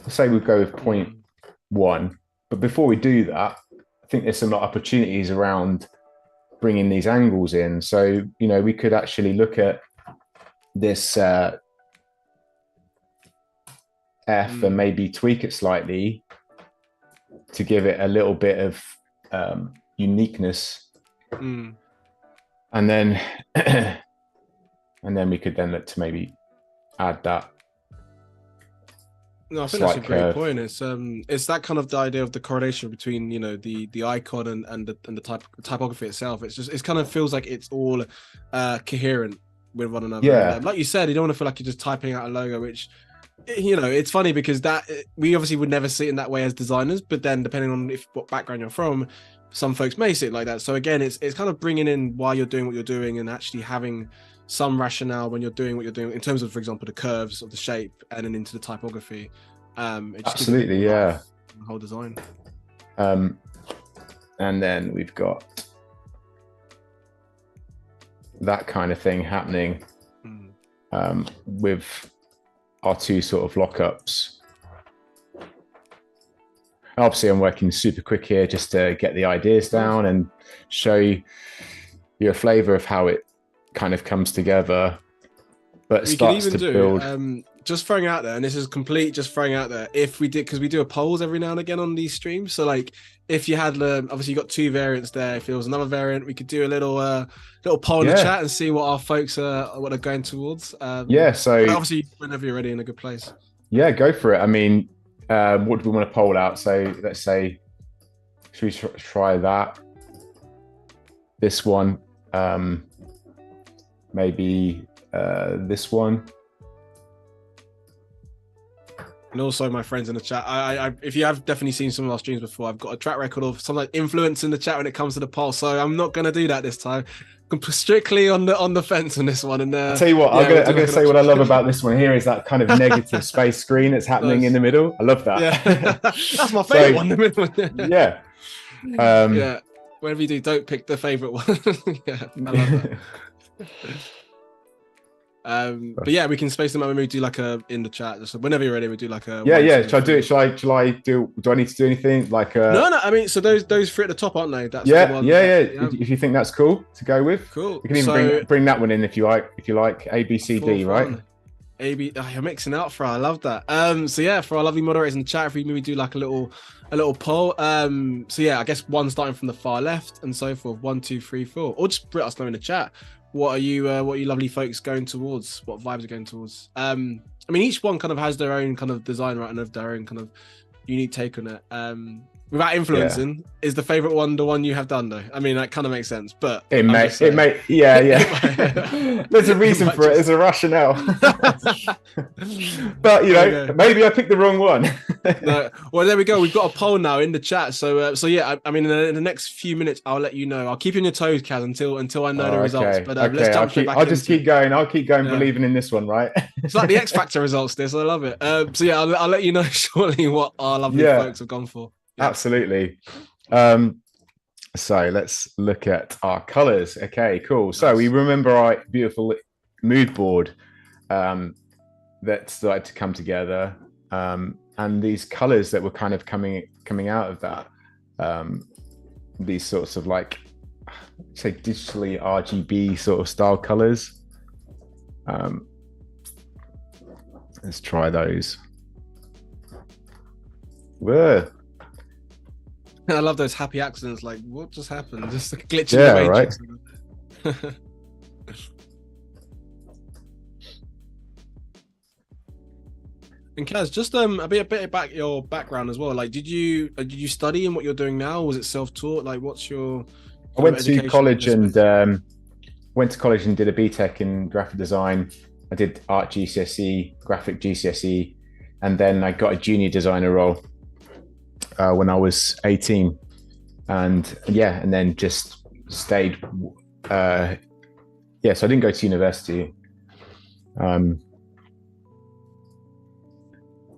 Let's say we'll go with 0.1. But before we do that, I think there's some opportunities around bringing these angles in. So, you know, we could actually look at this F and maybe tweak it slightly to give it a little bit of uniqueness. And then we could then look to maybe add that. No, I think that's a great point. It's that kind of the idea of the correlation between, you know, the icon and the typography itself. It kind of feels like it's all coherent with one another. Yeah. Like you said, you don't want to feel like you're just typing out a logo, which, you know, it's funny because that we obviously would never see it in that way as designers, but then depending on what background you're from, some folks may see it like that. So again, it's kind of bringing in why you're doing what you're doing and actually having some rationale when you're doing what you're doing in terms of, for example, the curves of the shape and then into the typography. Absolutely, yeah. The whole design. And then we've got that kind of thing happening with our two sort of lockups. Obviously, I'm working super quick here just to get the ideas down and show you a flavor of how it kind of comes together. But it starts to build. just throwing out there, and this is complete just throwing out there, if we did, because we do a polls every now and again on these streams, so like if you had obviously you got 2 variants there, if it was another variant, we could do a little poll in the chat and see what our folks are, what they're going towards. So obviously whenever you're ready, in a good place. Yeah, go for it. I mean, what do we want to poll out? So let's say, should we try that? This one, maybe this one. And also, my friends in the chat, I if you have definitely seen some of our streams before, I've got a track record of some like influence in the chat when it comes to the poll. So I'm not going to do that this time. I'm strictly on the fence on this one. And I'll tell you what, I'm going to say what I love about this one here is that kind of negative space screen that's happening in the middle. I love that. Yeah, that's my favorite one. The middle. Yeah. Yeah. Whatever you do, don't pick the favorite one. Yeah, I love that. But yeah, we can space them out when we do like in the chat. Just whenever you're ready, we do like a Shall I do it? Shall I do I need to do anything like No, I mean, so those 3 at the top, aren't they? That's the one if you think that's cool to go with, cool. You can even bring that one in if you like A, B, C, D, right? You're mixing out for. I love that. So yeah, for our lovely moderators in the chat, if we maybe do like a little poll. So yeah, I guess one starting from the far left and so forth. 1, 2, 3, 4, or just let us know in the chat. What are you lovely folks going towards? What vibes are going towards? I mean, each one kind of has their own kind of design, right, and of their own kind of unique take on it. Without influencing, is the favorite one the one you have done though? I mean, that kind of makes sense, but it may, there's a reason for it. There's a rationale. But maybe I picked the wrong one. No. Well, there we go. We've got a poll now in the chat. So yeah, I mean, in the next few minutes, I'll let you know. I'll keep you on your toes, Caz, until I know the results. But let's jump back. I'll just keep going. I'll keep going, believing in this one, right? It's like the X Factor results. This, I love it. So yeah, I'll let you know shortly what our lovely folks have gone for. Yeah. Absolutely. So let's look at our colors. Okay, cool. Nice. So we remember our beautiful mood board that started to come together, and these colors that were kind of coming out of that, these sorts of like, say, digitally RGB sort of style colors. Let's try those. Whoa. I love those happy accidents. Like, what just happened? Just a glitch in the matrix. Right. And Caz, just a bit about your background as well. Like, did you study in what you're doing now? Was it self-taught? Like, what's your? I went to college and did a BTEC in graphic design. I did art GCSE, graphic GCSE, and then I got a junior designer role when I was 18, and then just stayed. So I didn't go to university.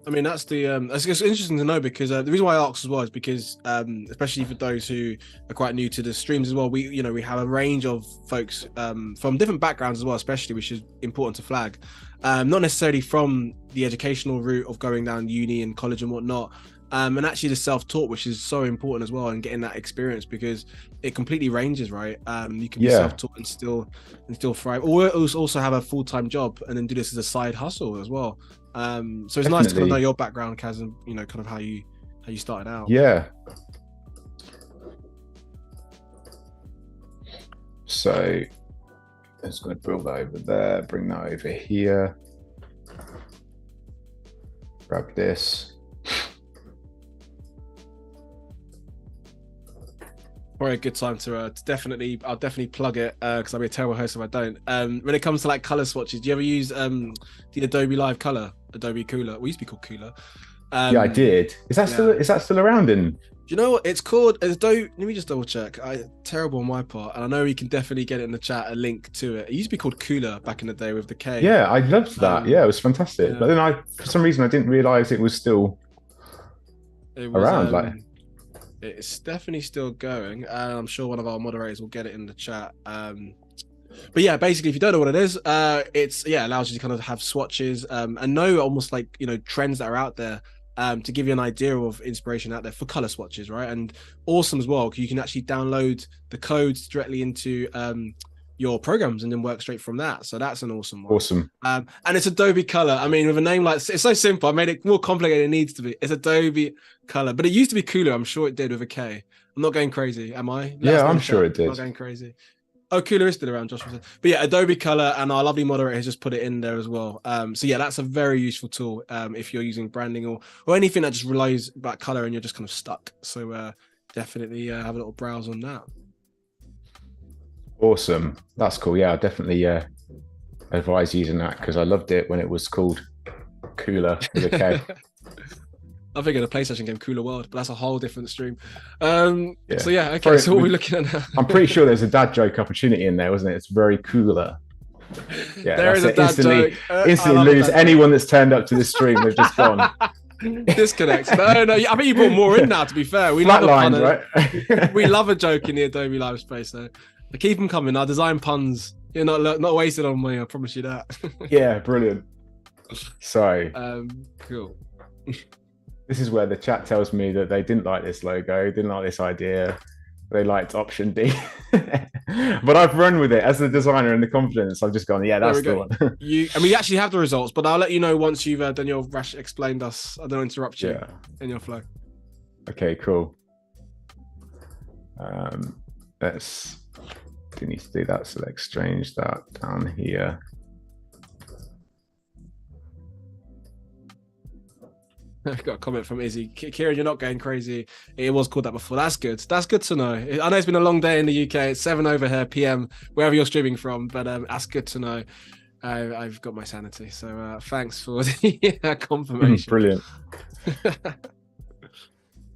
I mean, that's it's interesting to know, because the reason why I asked as well is because especially for those who are quite new to the streams as well, we have a range of folks from different backgrounds as well, especially, which is important to flag. Not necessarily from the educational route of going down uni and college and whatnot, and actually the self-taught, which is so important as well, and getting that experience, because it completely ranges, right? You can be self-taught and still thrive, or also have a full-time job and then do this as a side hustle as well. So it's nice to kind of know your background, Caz, and kind of how you started out. Yeah. So let's go and build that over there, bring that over here, grab this. Probably a good time to I'll definitely plug it, because I'll be a terrible host if I don't. When it comes to like color swatches, do you ever use the Adobe Live Color, Adobe Cooler? We used to be called Cooler. Yeah, I did. Is that still around? In? Do you know what it's called? Adobe. Let me just double check. Terrible on my part, and I know we can definitely get it in the chat, a link to it. It used to be called Cooler back in the day with the K. Yeah, I loved that. It was fantastic. Yeah. But then for some reason I didn't realize it was still around. It's definitely still going, and I'm sure one of our moderators will get it in the chat. But yeah, basically, if you don't know what it is, it's allows you to kind of have swatches and know almost like trends that are out there, to give you an idea of inspiration out there for color swatches, right? And awesome as well, because you can actually download the codes directly into your programs and then work straight from that. So that's an awesome one. Awesome. And it's Adobe Color. I mean, with a name like, it's so simple. I made it more complicated than it needs to be. It's Adobe Color, but it used to be Cooler. I'm sure it did with a K. I'm not going crazy, am I? Yeah, I'm sure it did. I'm not going crazy. Oh, Cooler is still around, Josh. But yeah, Adobe Color, and our lovely moderator has just put it in there as well. So yeah, that's a very useful tool if you're using branding or anything that just relies about color and you're just kind of stuck. So definitely have a little browse on that. Awesome. That's cool. Yeah, I definitely advise using that because I loved it when it was called Cooler with a K. I'm thinking a PlayStation game, Cooler World, but that's a whole different stream. So yeah, okay. Very, so what are we looking at now? I'm pretty sure there's a dad joke opportunity in there, wasn't it? It's very cooler. Yeah, there is a dad joke. Instantly lose anyone that's turned up to this stream. They've just gone. Disconnects. No. I think you brought more in now. To be fair, we love a pun. Right? We love a joke in the Adobe Live space, though. So keep them coming. Our design puns, you're not wasted on me. I promise you that. Yeah, brilliant. So, cool. This is where the chat tells me that they didn't like this logo, didn't like this idea. They liked option D. But I've run with it as the designer and the confidence. I've just gone, yeah, that's the one. And we actually have the results, but I'll let you know once you've done your explained us. I don't interrupt you in your flow. Okay, cool. Do need to do that, so let's change that down here. I've got a comment from Izzy. Kieran, you're not going crazy. It was called that before. That's good. That's good to know. I know it's been a long day in the UK. It's 7 over here, PM, wherever you're streaming from. But that's good to know. I've got my sanity. So thanks for the confirmation. Brilliant.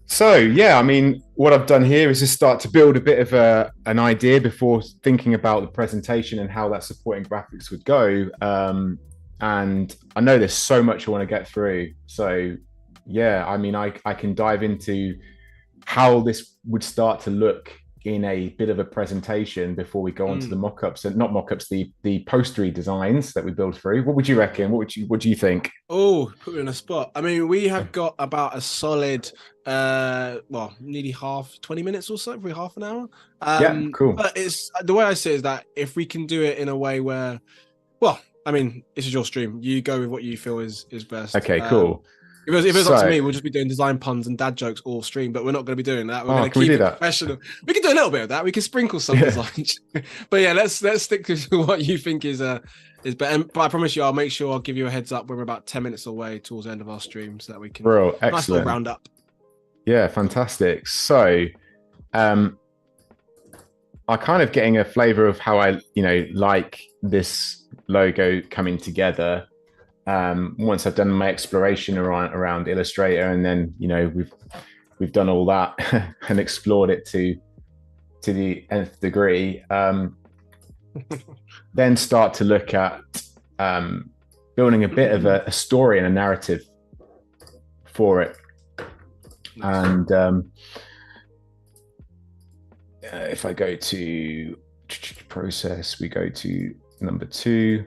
So, yeah, I mean, what I've done here is just start to build a bit of an idea before thinking about the presentation and how that supporting graphics would go. And I know there's so much I want to get through. So, yeah, I mean, I can dive into how this would start to look in a bit of a presentation before we go on to the mockups, and not mockups, the postery designs that we build through. What would you reckon? What do you think? Oh, put me on a spot. I mean, we have got about a solid nearly 20 minutes or so, probably half an hour. Yeah, cool. But it's the way I see it is that if we can do it in a way where, well, I mean, this is your stream. You go with what you feel is best. Okay, cool. If it's up to me, we'll just be doing design puns and dad jokes all stream, but we're not going to be doing that. We're going to keep it professional. We can do a little bit of that. We can sprinkle some designs. But yeah, let's stick to what you think is better. But I promise you, I'll make sure I'll give you a heads up when we're about 10 minutes away towards the end of our stream so that we can nice little round up. Yeah, fantastic. So I kind of getting a flavor of how I, like this logo coming together. Once I've done my exploration around Illustrator, and then we've done all that and explored it to the nth degree, then start to look at building a bit of a story and a narrative for it. And if I go to process, we go to number 2.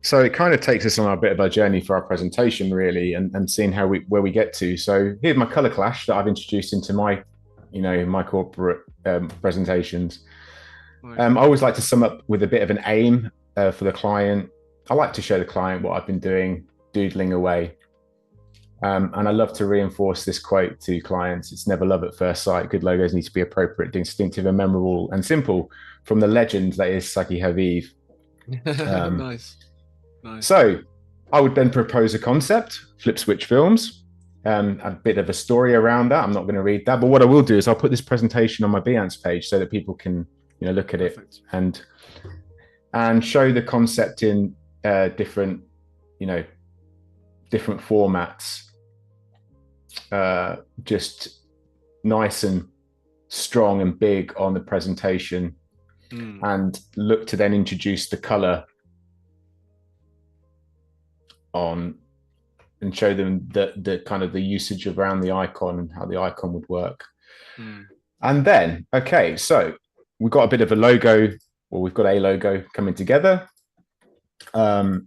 So it kind of takes us on a bit of a journey for our presentation, really, and seeing where we get to. So here's my color clash that I've introduced into my, my corporate presentations. Nice. I always like to sum up with a bit of an aim for the client. I like to show the client what I've been doing, doodling away. And I love to reinforce this quote to clients. It's never love at first sight. Good logos need to be appropriate, distinctive, and memorable, and simple, from the legend that is Saki Haviv. Nice. So I would then propose a concept, Flip Switch Films, a bit of a story around that. I'm not going to read that, but what I will do is I'll put this presentation on my Behance page so that people can look at it and show the concept in different formats, just nice and strong and big on the presentation, and look to then introduce the color on and show them the kind of the usage around the icon and how the icon would work. And then, okay, so we've got a bit of a logo, or we've got a logo coming together. I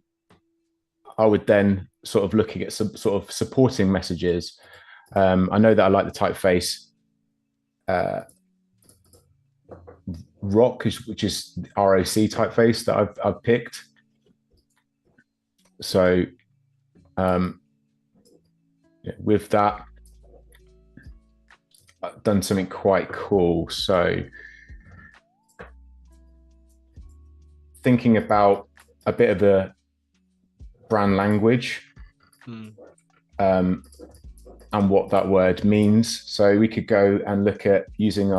would then sort of looking at some sort of supporting messages. I know that I like the typeface Rock, which is ROC typeface that I've picked. So with that, I've done something quite cool. So thinking about a bit of the brand language and what that word means. So we could go and look at using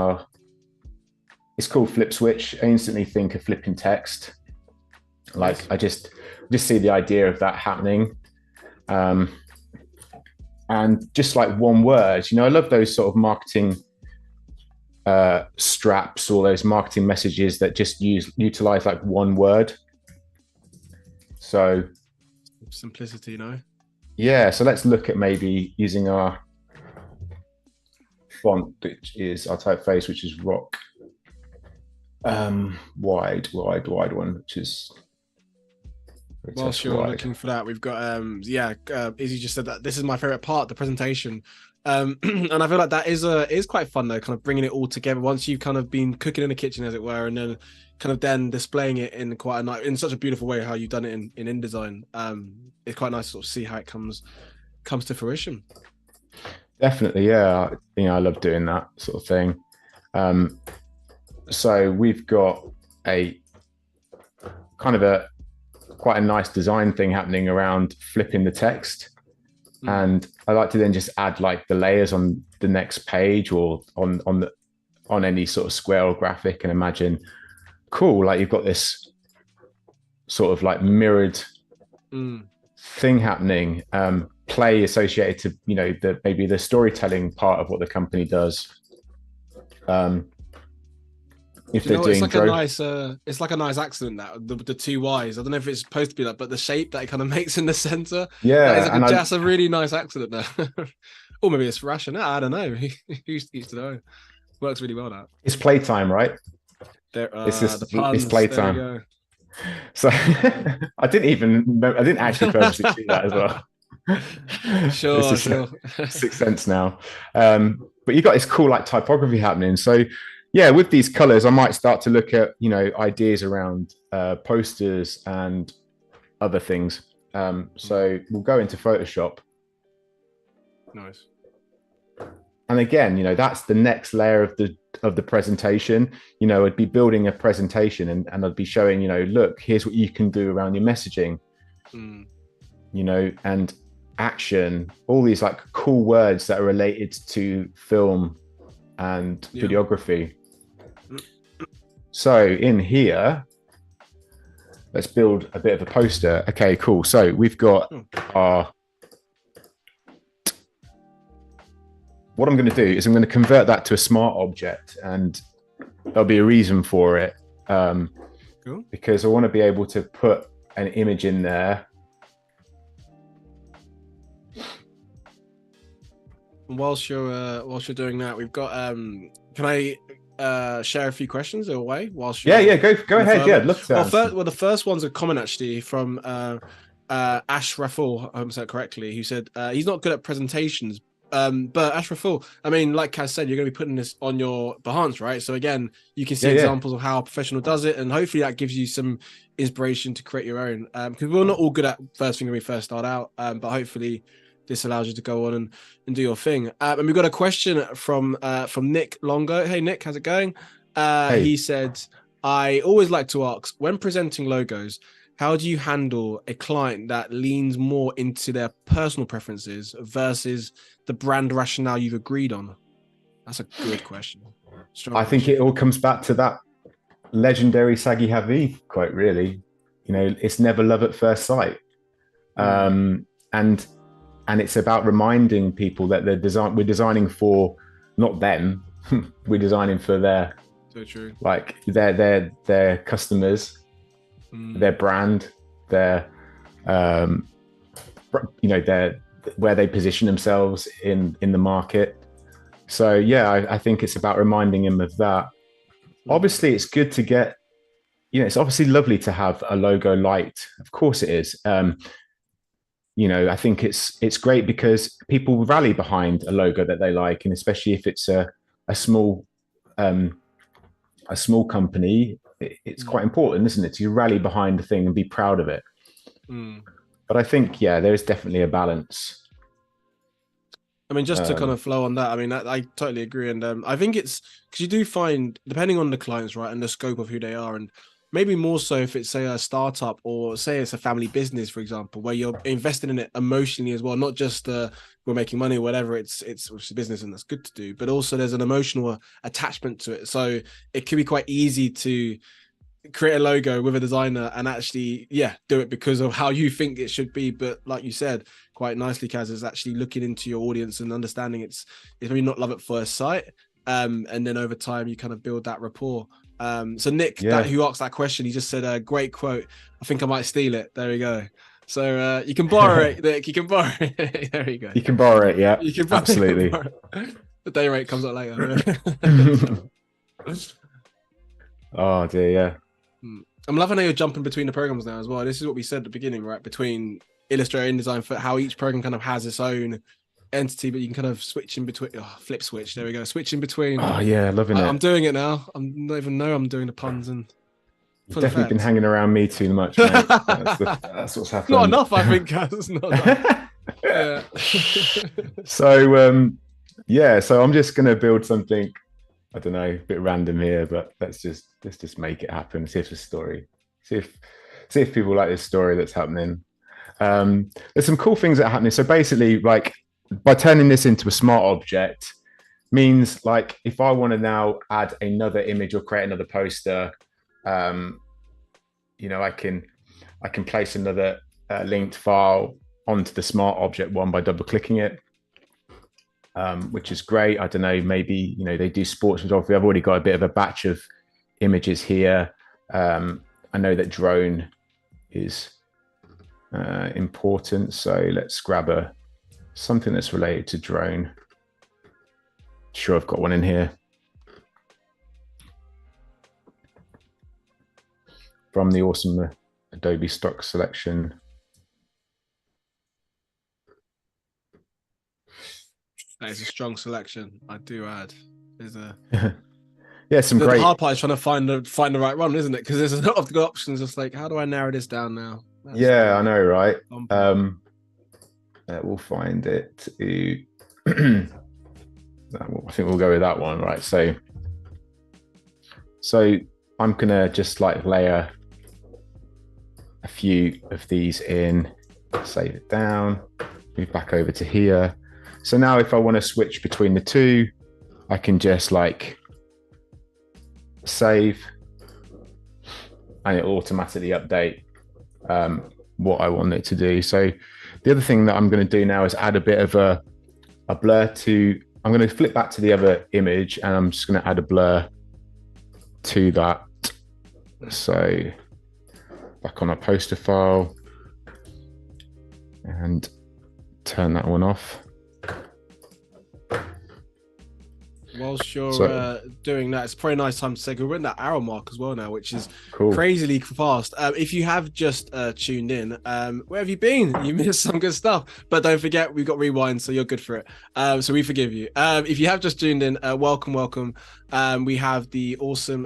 it's called flip switch. I instantly think of flipping text. Like I just see the idea of that happening. And just like one word, I love those sort of marketing straps or those marketing messages that just utilize like one word. So simplicity, Yeah, so let's look at maybe using our font, which is our typeface, which is Rock. Wide one, which is whilst you're looking for that, we've got Izzy just said that this is my favorite part, the presentation. And I feel like that is quite fun though, kind of bringing it all together once you've kind of been cooking in the kitchen, as it were, and then kind of then displaying it in quite a nice, in such a beautiful way how you've done it in InDesign. It's quite nice to sort of see how it comes to fruition. Definitely, yeah. I love doing that sort of thing. So we've got a kind of quite a nice design thing happening around flipping the text. And I like to then just add like the layers on the next page or on any sort of square or graphic, and imagine, cool, like you've got this sort of like mirrored thing happening, play associated to maybe the storytelling part of what the company does. If they're doing it's like a nice accident that the two Y's. I don't know if it's supposed to be that, but the shape that it kind of makes in the center, that's a really nice accident there. Or maybe it's rational. I don't know. Who used to know? Works really well. That it's playtime, right? It's playtime. So I didn't actually purposely do that as well. Sure. Sixth sense now. But you got this cool like typography happening. So yeah, with these colors, I might start to look at ideas around posters and other things. So we'll go into Photoshop. Nice. And again, that's the next layer of the presentation. I'd be building a presentation and I'd be showing, look, here's what you can do around your messaging, and action, all these like cool words that are related to film and videography. So in here, let's build a bit of a poster. Okay, cool. So we've got what I'm going to do is I'm going to convert that to a smart object, and there'll be a reason for it. Cool. Because I want to be able to put an image in there. Whilst you're doing that, we've got can I share a few questions away whilst you're go ahead. Yeah, look. The first one's a comment actually from Ash Raffle, I hope I said it correctly, who said he's not good at presentations. But Ash Raffle, I mean, like Caz said, you're going to be putting this on your Behance, right? So again, you can see examples of how a professional does it, and hopefully that gives you some inspiration to create your own. Because we're not all good at first thing when we first start out, but hopefully this allows you to go on and do your thing. And we've got a question from Nick Longo. Hey Nick, how's it going? Hey. He said, I always like to ask, when presenting logos, how do you handle a client that leans more into their personal preferences versus the brand rationale you've agreed on? That's a good question. I think it all comes back to that legendary Sagi Haviv quote, really. It's never love at first sight. And it's about reminding people that we're designing for not them, we're designing for their their customers, their brand, their where they position themselves in the market. So yeah, I think it's about reminding them of that. Obviously, it's good to get, it's obviously lovely to have a logo light. Of course it is. I think it's great because people rally behind a logo that they like, and especially if it's a small company, it's quite important, isn't it, to rally behind the thing and be proud of it. But I think, yeah, there is definitely a balance. I mean, just to kind of flow on that, I mean, I totally agree. And I think it's because you do find, depending on the clients, right, and the scope of who they are, and maybe more so if it's, say, a startup or say it's a family business, for example, where you're investing in it emotionally as well, not just we're making money or whatever, it's a business and that's good to do, but also there's an emotional attachment to it. So it can be quite easy to create a logo with a designer and actually do it because of how you think it should be. But like you said quite nicely, Caz, is actually looking into your audience and understanding it's maybe not love at first sight, and then over time you kind of build that rapport. So Nick, who asked that question, he just said a great quote. I think I might steal it. There we go. So you can borrow it, Nick. You can borrow it. There you go. You can borrow it. Yeah, you can absolutely. The day rate comes up later. Oh dear, yeah. I'm loving how you're jumping between the programs now as well. This is what we said at the beginning, right? Between Illustrator and InDesign, for how each program kind of has its own entity, but you can kind of switch in between. Flip switch. There we go. Switch in between. Oh yeah, loving it. I'm doing it now. I don't even know I'm doing the puns and. You've definitely been hanging around me too much, mate. That's what's happened. Not enough, I think, Caz. Not enough. Yeah. So I'm just gonna build something. I don't know, a bit random here, but let's just make it happen. See if the story, see if people like this story that's happening. There's some cool things that are happening. So basically, like by turning this into a smart object, means like if I want to now add another image or create another poster, I can place another linked file onto the smart object one by double clicking it. Which is great. I don't know, maybe, they do sports photography. I've already got a bit of a batch of images here. I know that drone is important. So let's grab something that's related to drone. Sure, I've got one in here. From the awesome Adobe stock selection. That is a strong selection, I do add. There's some great. The hard part is trying to find the right one, isn't it? Because there's a lot of good options. It's like, how do I narrow this down now? I know, right? We'll find it. I think we'll go with that one, right? So I'm gonna just like layer a few of these in, save it down, move back over to here. So now if I want to switch between the two, I can just like save and it will automatically update what I want it to do. So the other thing that I'm going to do now is add a bit of a blur to, I'm going to flip back to the other image and I'm just going to add a blur to that. So back on our poster file and turn that one off. Whilst you're doing that, it's probably a nice time to say we're in that hour mark as well now, which is cool. Crazily fast. If you have just tuned in, where have you been? You missed some good stuff, but don't forget we've got rewind, so you're good for it. So we forgive you. If you have just tuned in, welcome. We have the awesome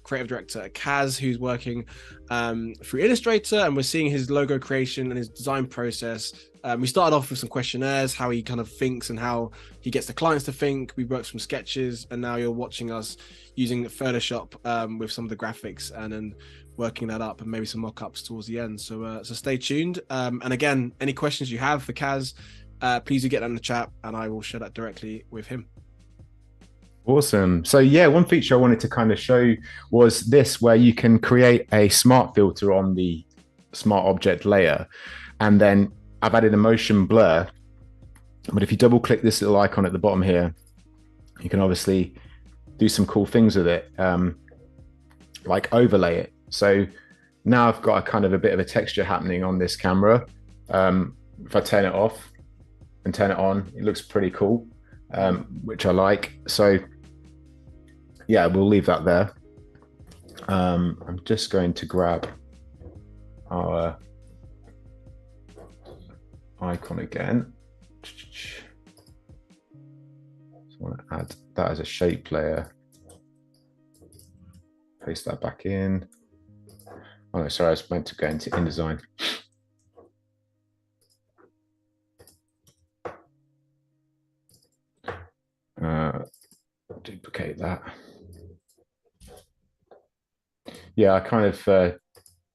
creative director Caz, who's working through Illustrator, and we're seeing his logo creation and his design process. We started off with some questionnaires, how he kind of thinks and how he gets the clients to think. We worked some sketches, and now you're watching us using Photoshop with some of the graphics and then working that up and maybe some mock-ups towards the end. So stay tuned. And again, any questions you have for Caz, please do get that in the chat and I will share that directly with him. Awesome. So yeah, one feature I wanted to kind of show was this, where you can create a smart filter on the smart object layer, and then I've added a motion blur, but if you double click this little icon at the bottom here, you can obviously do some cool things with it, like overlay it. So now I've got a kind of a bit of a texture happening on this camera. If I turn it off and turn it on, it looks pretty cool, which I like. So yeah, we'll leave that there. I'm just going to grab our icon again. So I want to add that as a shape layer. Paste that back in. Oh no, sorry, I was meant to go into InDesign. Duplicate that. Yeah, I kind of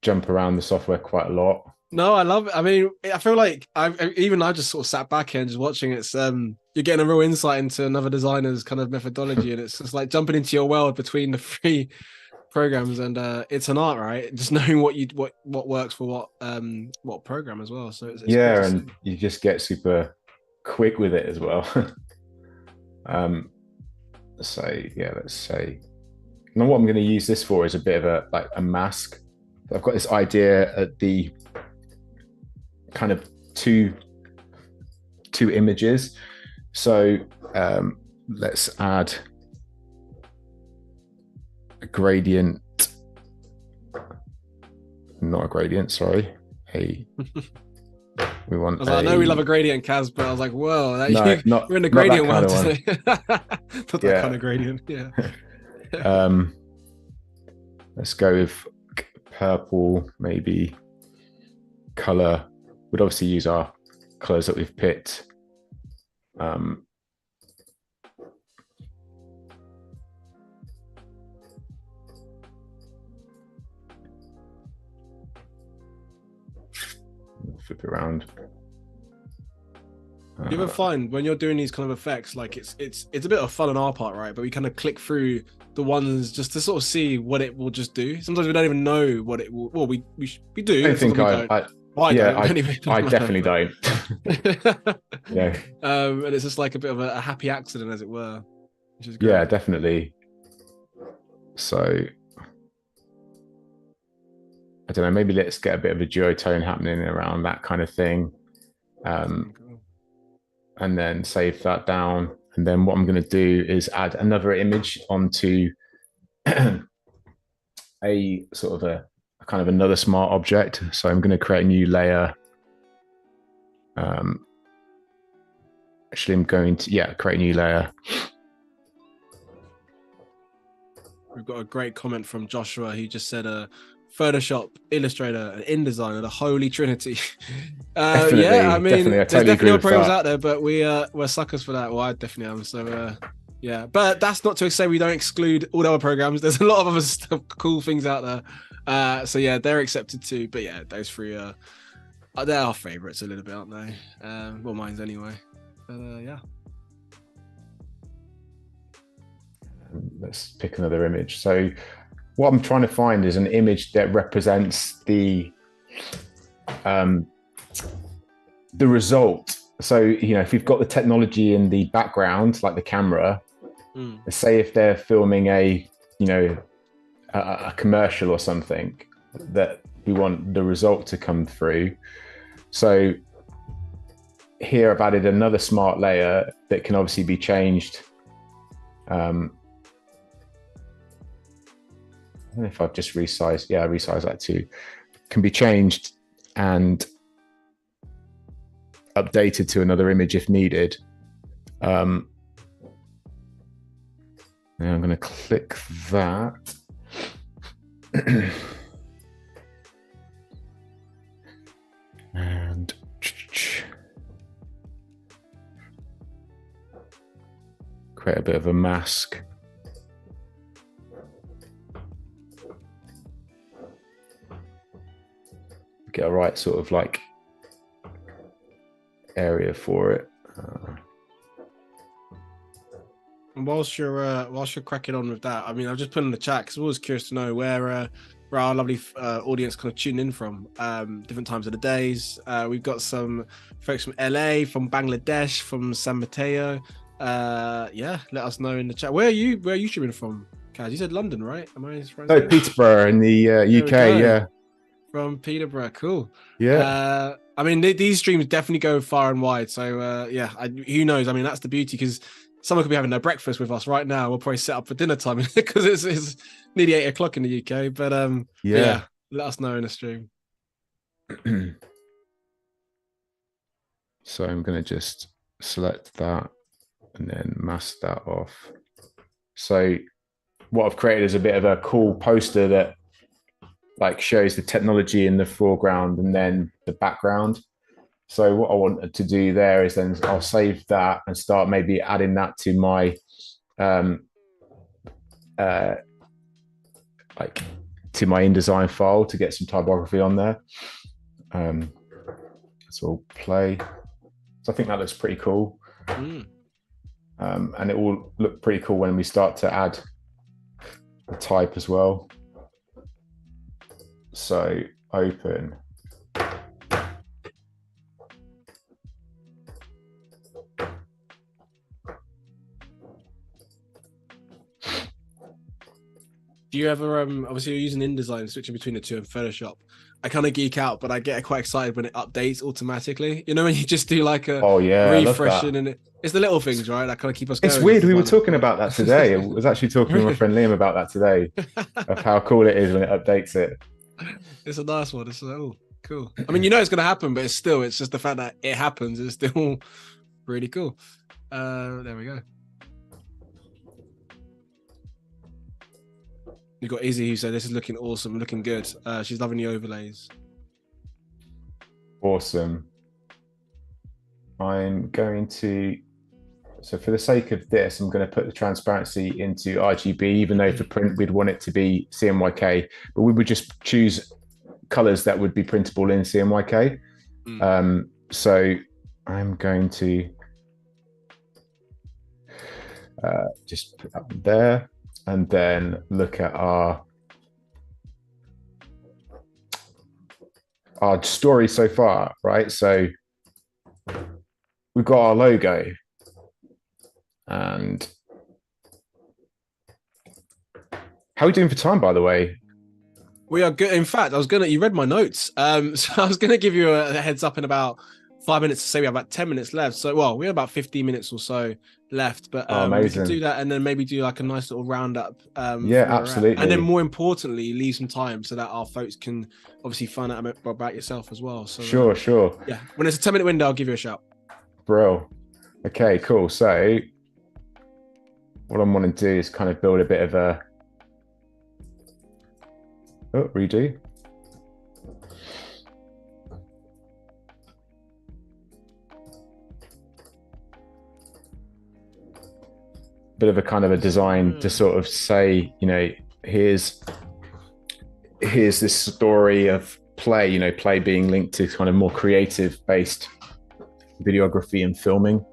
jump around the software quite a lot. No, I love it. I mean, I feel like I just sort of sat back here and just watching it. It's, you're getting a real insight into another designer's kind of methodology, and it's just like jumping into your world between the three programs, and it's an art, right? Just knowing what works for what program as well. So it's yeah, and you just get super quick with it as well. So yeah, let's say. Now what I'm going to use this for is a bit of a mask. I've got this idea at the kind of two images. So let's add a gradient, not a gradient, sorry. We want. I know we love a gradient, Caz, but I was like, whoa, we're in the gradient world today. Not that kind of gradient, yeah. Let's go with purple, maybe. Color. We'd obviously use our colors that we've picked. Flip it around. You ever find when you're doing these kind of effects, like it's a bit of fun on our part, right? But we kind of click through the ones just to sort of see what it will just do. Sometimes we don't even know what it will. Well, we do. I think I definitely don't. Yeah. And it's just like a bit of a happy accident, as it were. Which is great. Yeah, definitely. So I don't know. Maybe let's get a bit of a duotone happening around that kind of thing. And then save that down. And then what I'm going to do is add another image onto a sort of a kind of another smart object. So I'm going to create a new layer. Actually, I'm going to, create a new layer. We've got a great comment from Joshua. He just said, Photoshop, Illustrator, and InDesign are the holy trinity. Yeah, I mean, there's definitely other programs out there, but we're suckers for that. Well, I definitely am. So yeah, but that's not to say we don't exclude all the other programs. There's a lot of other stuff, cool things out there. So yeah, they're accepted too. But yeah, those three they're our favorites a little bit, aren't they? Well, mine's anyway. Yeah. Let's pick another image. So what I'm trying to find is an image that represents the result. So, you know, if you've got the technology in the background, like the camera, say if they're filming a commercial or something, that we want the result to come through. So here I've added another smart layer that can obviously be changed. I don't know if I've just resized. Yeah, I resized that too. Can be changed and updated to another image if needed. And I'm going to click that. And create a bit of a mask. Get a right sort of like area for it. And whilst you're cracking on with that, I mean, I've just put in the chat because I'm always curious to know where our lovely audience kind of tune in from, different times of the days. We've got some folks from LA, from Bangladesh, from San Mateo. Yeah, let us know in the chat. Where are you streaming from, Caz? You said London, right? Am I right? Oh, Peterborough in the UK. Yeah. From Peterborough, cool. Yeah. I mean, these streams definitely go far and wide. So yeah, who knows? I mean, that's the beauty, because someone could be having their breakfast with us right now. We'll probably set up for dinner time because it's nearly 8 o'clock in the UK. But yeah, let us know in the stream. So I'm going to just select that and then mask that off. So what I've created is a bit of a cool poster that like shows the technology in the foreground and then the background. So what I wanted to do there is then I'll save that and start maybe adding that to my like to my InDesign file to get some typography on there. So we'll play. So I think that looks pretty cool. And it will look pretty cool when we start to add the type as well. So open. Do you ever obviously you're using InDesign, switching between the two and Photoshop? I kind of geek out, but I get quite excited when it updates automatically. You know, when you just do like a refreshing, and it's the little things, right? That kind of keep us going. It's weird. We were talking about that today. I was actually talking with my friend Liam about that today, of how cool it is when it updates it. It's a nice one. It's cool. I mean, you know it's going to happen, but it's just the fact that it happens is still really cool. There we go. You got Izzy who said this is looking awesome, looking good. She's loving the overlays. Awesome. I'm going to, so for the sake of this, I'm going to put the transparency into RGB, even though for print we'd want it to be CMYK, but we would just choose colors that would be printable in CMYK. So I'm going to just put that one there. And then look at our story so far, right? So we've got our logo, and how are we doing for time, by the way? We are good. In fact, you read my notes. So I was gonna give you a heads up in about 5 minutes to say we have about 10 minutes left. So, well, we have about 15 minutes or so left, but we can do that and then maybe do like a nice little roundup. Yeah, absolutely. And then more importantly, leave some time so that our folks can obviously find out about yourself as well. So sure. Yeah, when it's a 10-minute window, I'll give you a shout. Bro. Okay, cool. So what I'm wanting to do is kind of build a bit of a redo. Bit of a kind of a design to sort of say, you know, here's this story of play, you know, play being linked to kind of more creative based videography and filming.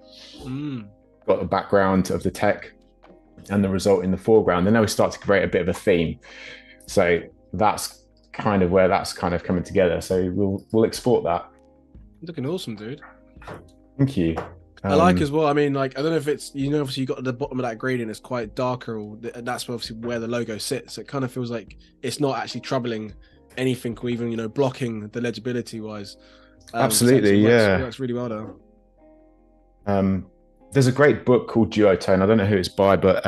Got the background of the tech and the result in the foreground. And now we start to create a bit of a theme. So that's kind of where that's kind of coming together. So we'll export that. Looking awesome, dude. Thank you. I like as well. I mean, like, I don't know if it's, you know, obviously you got at the bottom of that gradient, it's quite darker, and that's obviously where the logo sits. So it kind of feels like it's not actually troubling anything or even, you know, blocking the legibility wise. Absolutely, it works really well there. There's a great book called Duotone. I don't know who it's by, but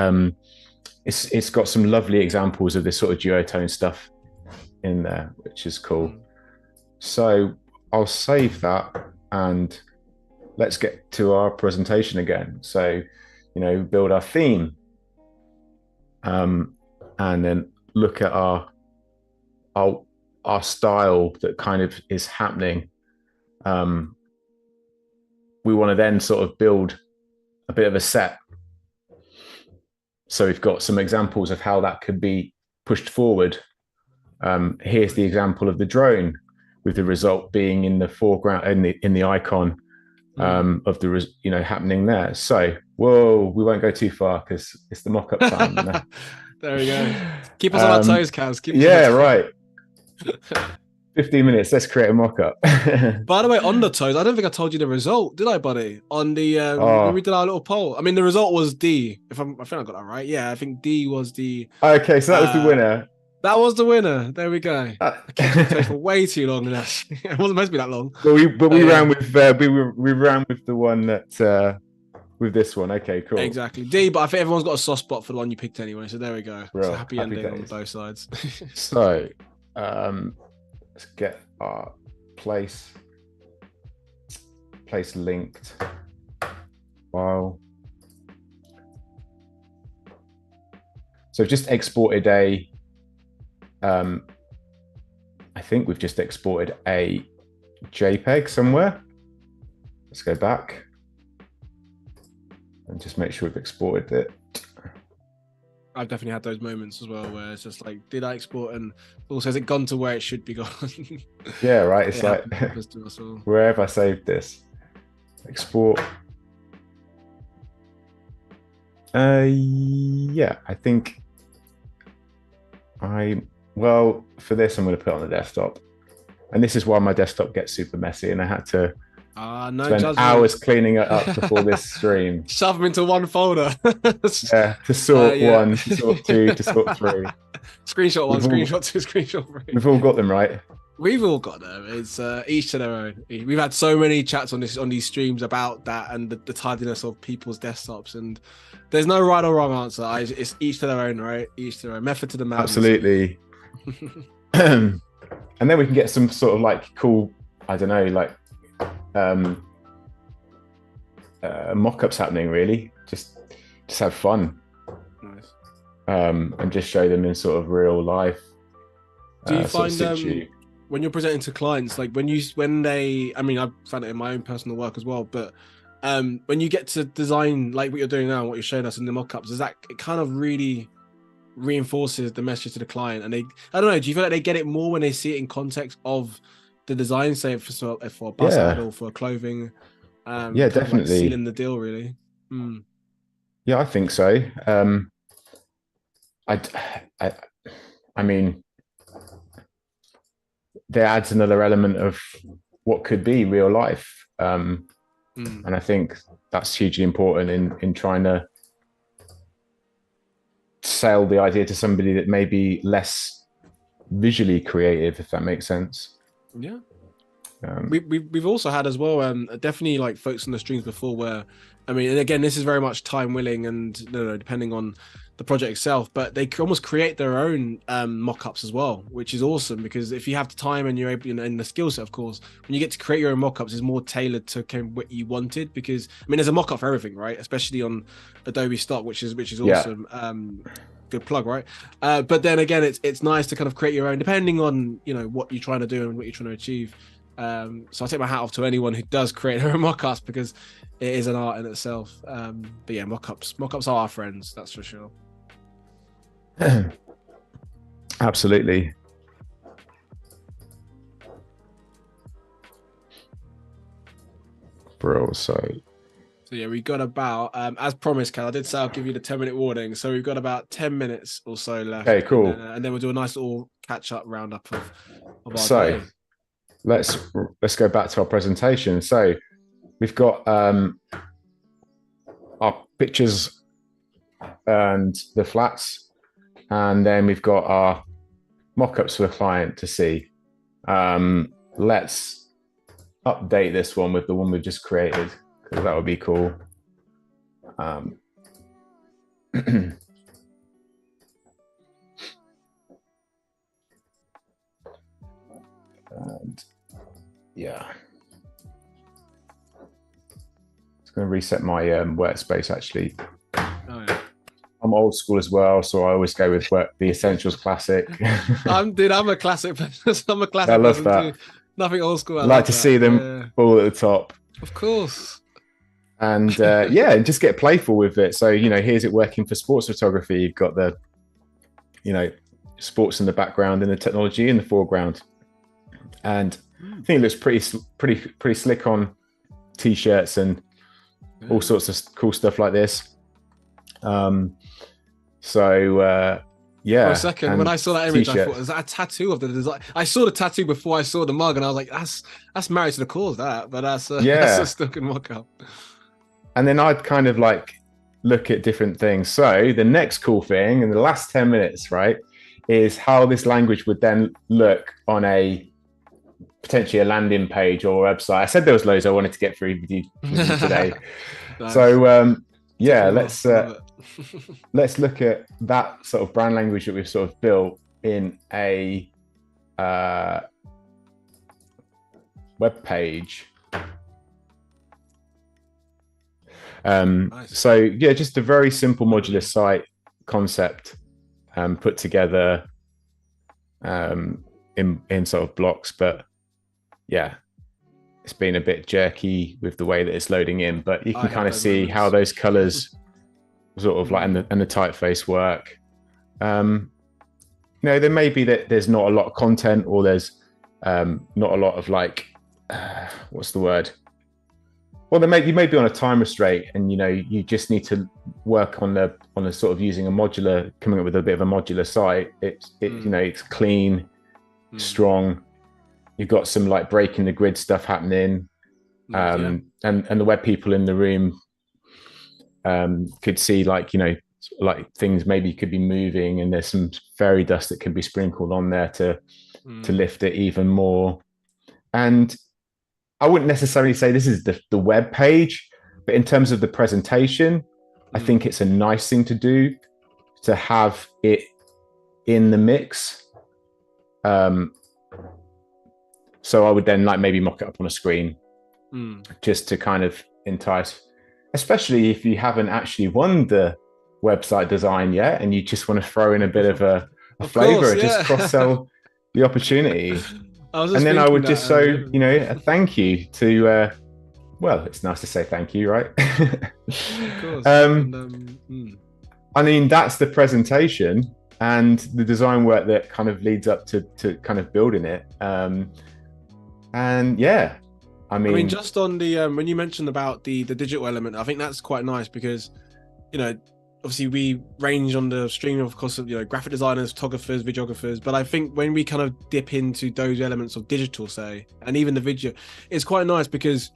it's got some lovely examples of this sort of duotone stuff in there, which is cool. So I'll save that and let's get to our presentation again. So, you know, build our theme, and then look at our style that kind of is happening. We want to then sort of build a bit of a set. So we've got some examples of how that could be pushed forward. Here's the example of the drone, with the result being in the foreground, in the icon. Of the, you know, happening there. So, whoa, we won't go too far because it's the mock-up time. You know? There we go. Keep us on our toes, Caz. Right. 15 minutes. Let's create a mock-up. By the way, on the toes, I don't think I told you the result, did I, buddy? On the when we did our little poll. I mean, the result was D. I think I got that right. Yeah, I think D was the. Okay, so that was the winner. That was the winner. There we go. I kept the toes for way too long. It wasn't supposed to be that long. But we ran with we ran with the one that with this one. Okay, cool. Exactly. D, but I think everyone's got a soft spot for the one you picked anyway. So there we go. Bro, it's a happy ending days. on both sides. So let's get our place place linked file. So I've just exported I think we've just exported a JPEG somewhere. Let's go back and just make sure we've exported it. I've definitely had those moments as well where it's just like, did I export, and also has it gone to where it should be gone? Yeah, right. It's like where have I saved this? Export. Yeah, I think well, for this I'm going to put it on the desktop, and this is why my desktop gets super messy, and I had to spend hours cleaning it up before this stream. Shove them into one folder. Yeah, to sort one, to sort two, to sort three. Screenshot one, screenshot two, screenshot three. We've all got them, right? We've all got them. It's each to their own. We've had so many chats on these streams about that and the tidiness of people's desktops, and there's no right or wrong answer. It's each to their own, right? Each to their own. Method to the madness. Absolutely. And then we can get some sort of like cool, I don't know, like mock-ups happening. Really, just have fun. Nice. And just show them in sort of real life. Do you find when you're presenting to clients, like when they, I mean, I've found it in my own personal work as well, but when you get to design like what you're doing now and what you're showing us in the mock-ups, is that it kind of really reinforces the message to the client, and I don't know, do you feel like they get it more when they see it in context of the design, say for a bus ad or for clothing? Yeah, definitely. Like sealing the deal, really. Yeah, I think so. I mean, there adds another element of what could be real life, and I think that's hugely important in trying to sell the idea to somebody that may be less visually creative, if that makes sense. Yeah. We've also had as well, definitely like folks on the streams before where, I mean, and again, this is very much time willing and depending on the project itself, but they almost create their own mock-ups as well, which is awesome, because if you have the time and you're able, and the skill set, of course, when you get to create your own mock-ups, it's more tailored to kind of what you wanted, because I mean, there's a mock-up for everything, right? Especially on Adobe Stock, which is awesome. Yeah. Good plug, right? But then again, it's nice to kind of create your own, depending on what you're trying to do and what you're trying to achieve. So I take my hat off to anyone who does create their own mock-ups, because it is an art in itself. But yeah, mock-ups are our friends, that's for sure. Absolutely. Bro, so yeah, we got about as promised, Cal, I did say I'll give you the 10-minute warning, so we've got about 10 minutes or so left. Okay, cool. And then we'll do a nice little catch-up roundup of our day. Let's go back to our presentation. So we've got our pictures and the flats, and then we've got our mock-ups for the client to see. Let's update this one with the one we've just created, because that would be cool. And yeah, it's going to reset my workspace actually. Oh, yeah. I'm old school as well, so I always go with the Essentials Classic. I'm a classic person. I'm a classic. I love person that. Too. Nothing old school. I like to see them all at the top. Of course. And yeah, just get playful with it. So here's it working for sports photography. You've got the sports in the background and the technology in the foreground. And I think it looks pretty slick on t-shirts and all sorts of cool stuff like this. Yeah. For a second, when I saw that image, I thought, is that a tattoo of the design? I saw the tattoo before I saw the mug, and I was like, that's married to the cause, but that's a stuck in mock-up. And then I'd kind of like look at different things. So the next cool thing in the last 10 minutes, right, is how this language would then look on potentially a landing page or a website. I said there was loads I wanted to get through with you today. Nice. So yeah, let's look at that sort of brand language that we've sort of built in a web page. Nice. So yeah, just a very simple modular site concept put together in sort of blocks, but yeah, it's been a bit jerky with the way that it's loading in, but you can kind of see moments. how those colors sort of like and the typeface work. There may be that there's not a lot of content, or there's not a lot of like what's the word? Well, you may be on a time restraint, and you just need to work on the sort of using a modular, coming up with a bit of a modular site. It's clean, strong. You've got some like breaking the grid stuff happening, and the web people in the room could see like things maybe could be moving, and there's some fairy dust that can be sprinkled on there to lift it even more. And I wouldn't necessarily say this is the web page, but in terms of the presentation, I think it's a nice thing to do, to have it in the mix. So I would then like maybe mock it up on a screen just to kind of entice, especially if you haven't actually won the website design yet and you just want to throw in a bit of a flavor, just cross-sell the opportunity. And then I would just show, a thank you to, well, it's nice to say thank you, right? Of course. I mean, that's the presentation and the design work that kind of leads up to kind of building it. And yeah, I mean, just on the, when you mentioned about the digital element, I think that's quite nice because, obviously we range on the stream of course of graphic designers, photographers, videographers, but I think when we kind of dip into those elements of digital, say, and even the video, it's quite nice because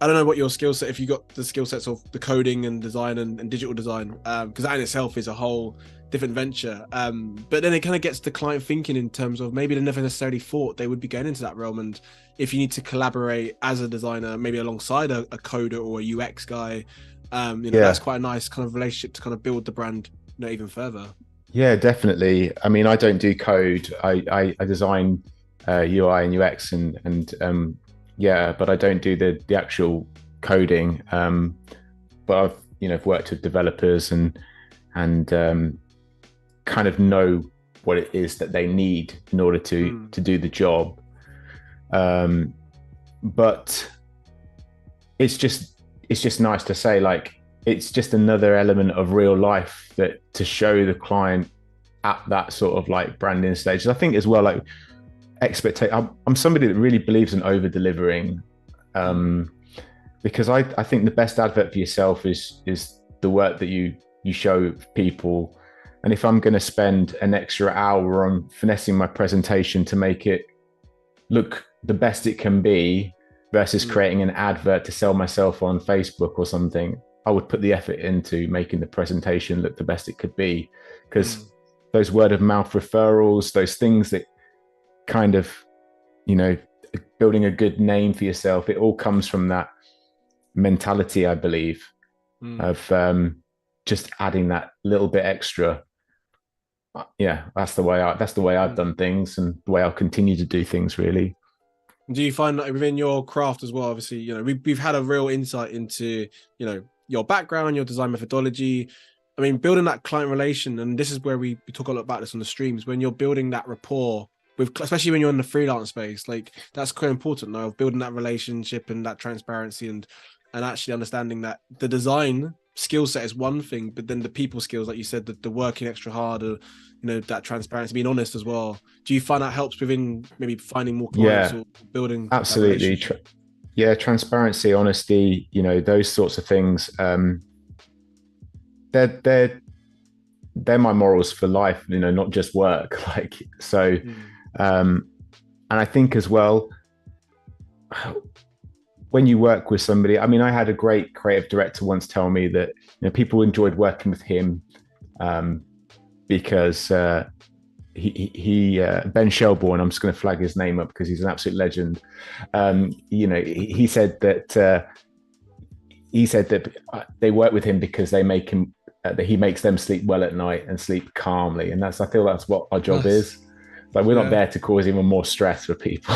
I don't know what your skill set, if you got the skill sets of the coding and design and digital design, because that in itself is a whole different venture, but then it kind of gets the client thinking in terms of maybe they never necessarily thought they would be going into that realm. And if you need to collaborate as a designer, maybe alongside a coder or a UX guy, that's quite a nice kind of relationship to kind of build the brand even further. Yeah, definitely. I mean, I don't do code. I design UI and UX and but I don't do the actual coding. But I've worked with developers and kind of know what it is that they need in order to do the job. But it's just nice to say, like, it's just another element of real life that to show the client at that sort of like branding stage. I think as well, like expectation. I'm somebody that really believes in over delivering, because I think the best advert for yourself is the work that you show people. And if I'm going to spend an extra hour on finessing my presentation to make it look the best it can be versus creating an advert to sell myself on Facebook or something, I would put the effort into making the presentation look the best it could be, because those word of mouth referrals, those things that kind of, building a good name for yourself, it all comes from that mentality, I believe, of just adding that little bit extra. Yeah, that's the way I've done things, and the way I'll continue to do things, really. Do you find that within your craft as well? Obviously, we've had a real insight into, your background, your design methodology. I mean, building that client relation, and this is where we talk a lot about this on the streams, when you're building that rapport with, especially when you're in the freelance space, like that's quite important now, of building that relationship and that transparency and actually understanding that the design skill set is one thing, but then the people skills, like you said, the working extra hard, that transparency, being honest as well. Do you find that helps within maybe finding more clients or building? Absolutely. Transparency, honesty, those sorts of things. They're my morals for life, not just work. Like, so, and I think as well, when you work with somebody, I mean, I had a great creative director once tell me that people enjoyed working with him because he Ben Shelbourne, I'm just going to flag his name up because he's an absolute legend. He said that they work with him because they make him that he makes them sleep well at night and sleep calmly, and I feel that's what our job is. Like, we're not there to cause even more stress for people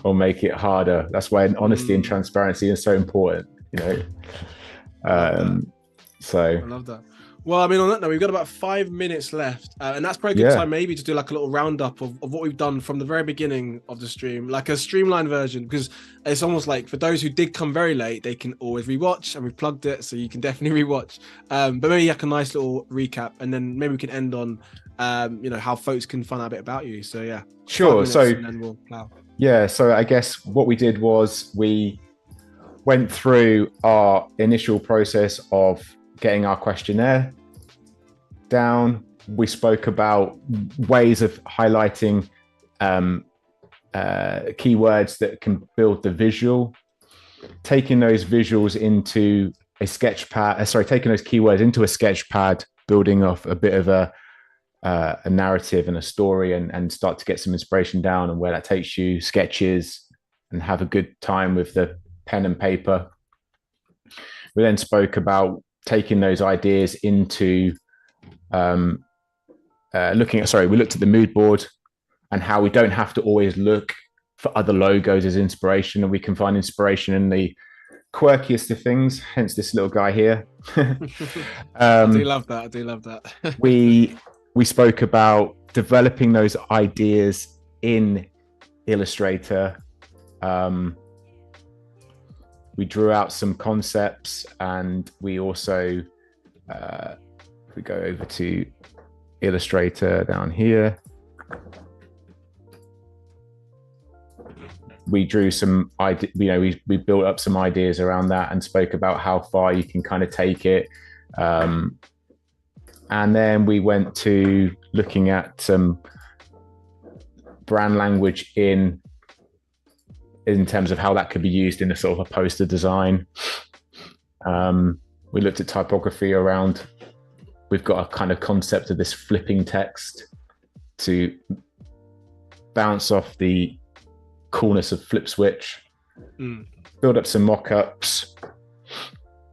or make it harder. That's why honesty and transparency is so important, So I love that. Well, I mean, on that note, we've got about 5 minutes left, and that's probably a good time maybe to do like a little roundup of what we've done from the very beginning of the stream, like a streamlined version, because it's almost like for those who did come very late, they can always rewatch, and we've plugged it, so you can definitely rewatch. But maybe like a nice little recap, and then maybe we can end on, how folks can find out a bit about you. So yeah, sure. So and then we'll plow. Yeah, so I guess what we did was we went through our initial process of getting our questionnaire down. We spoke about ways of highlighting keywords that can build the visual, taking those visuals into a sketch pad, taking those keywords into a sketch pad, building off a bit of a narrative and a story, and start to get some inspiration down and where that takes you, sketches, and have a good time with the pen and paper. We then spoke about taking those ideas into we looked at the mood board and how we don't have to always look for other logos as inspiration, and we can find inspiration in the quirkiest of things, hence this little guy here. I do love that. we spoke about developing those ideas in Illustrator. We drew out some concepts, and we also, if we go over to Illustrator down here, we drew some ideas, we built up some ideas around that and spoke about how far you can kind of take it. And then we went to looking at some brand language in terms of how that could be used in a sort of a poster design. We looked at typography around, we've got a kind of concept of this flipping text to bounce off the coolness of flip switch, build up some mock-ups.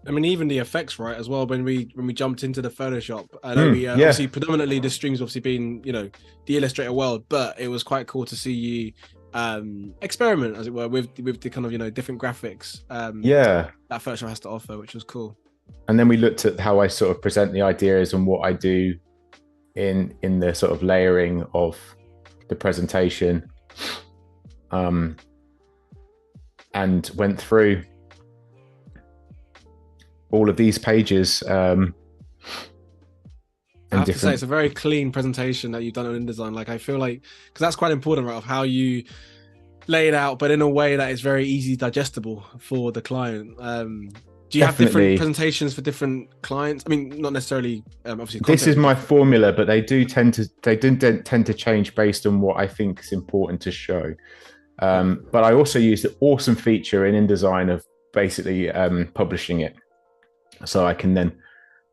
I mean, even the effects, right, as well. When we jumped into the Photoshop, I know obviously predominantly the stream's obviously been, the Illustrator world, but it was quite cool to see you experiment, as it were, with the kind of different graphics that Photoshop has to offer, which was cool. And then we looked at how I sort of present the ideas and what I do in the sort of layering of the presentation, and went through all of these pages. I have to say, it's a very clean presentation that you've done on InDesign. Like, I feel like, because that's quite important, right, of how you lay it out, but in a way that is very easy digestible for the client. Do you have different presentations for different clients? I mean, not necessarily, obviously. This is my formula, but they do tend to change based on what I think is important to show. But I also use the awesome feature in InDesign of basically publishing it, so I can then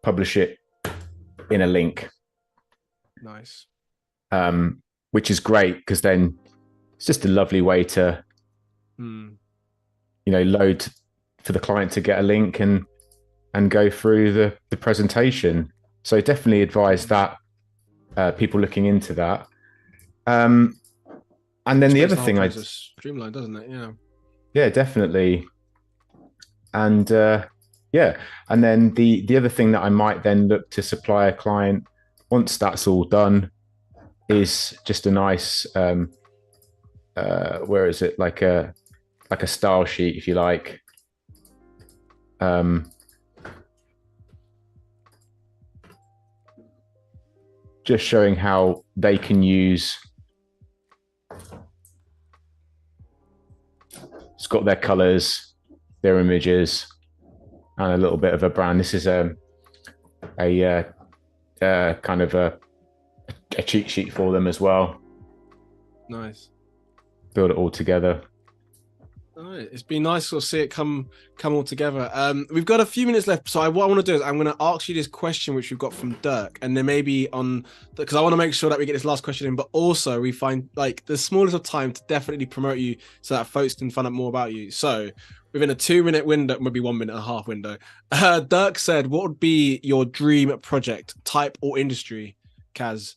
publish it in a link. Nice. Which is great, because then it's just a lovely way to, load for the client to get a link and go through the presentation. So definitely advise that, people looking into that. And then the other thing, streamlined, doesn't it? Yeah, definitely. And and then the other thing that I might then look to supply a client once that's all done is just a nice where is it, like a style sheet, if you like, just showing how they can use, it's got their colors, their images, and a little bit of a brand. This is a kind of a cheat sheet for them as well. Nice. Build it all together. All right. It's been nice to see it come all together. We've got a few minutes left, so what I want to do is I'm going to ask you this question which we've got from Dirk, and then maybe because I want to make sure that we get this last question in, but also we find like the smallest of time to definitely promote you so that folks can find out more about you. So within a 2-minute window, maybe 1 minute and a half window, Dirk said, what would be your dream project, type or industry, Caz?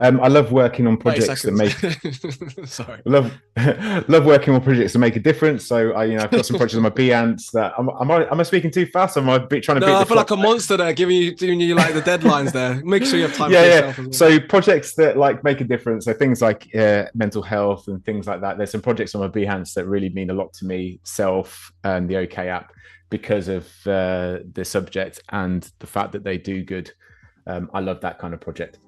I love working on 30 projects that seconds. make Sorry. love working on projects that make a difference. So I've got some projects on my Behance that am I speaking too fast? Am I trying to beat No, I the feel clock? like a monster there, giving you like the deadlines there. Make sure you have time for Yeah, yourself yeah. as well. So projects that like make a difference. So things like mental health and things like that. There's some projects on my Behance that really mean a lot to me. Self and the OK app, because of the subject and the fact that they do good. I love that kind of project.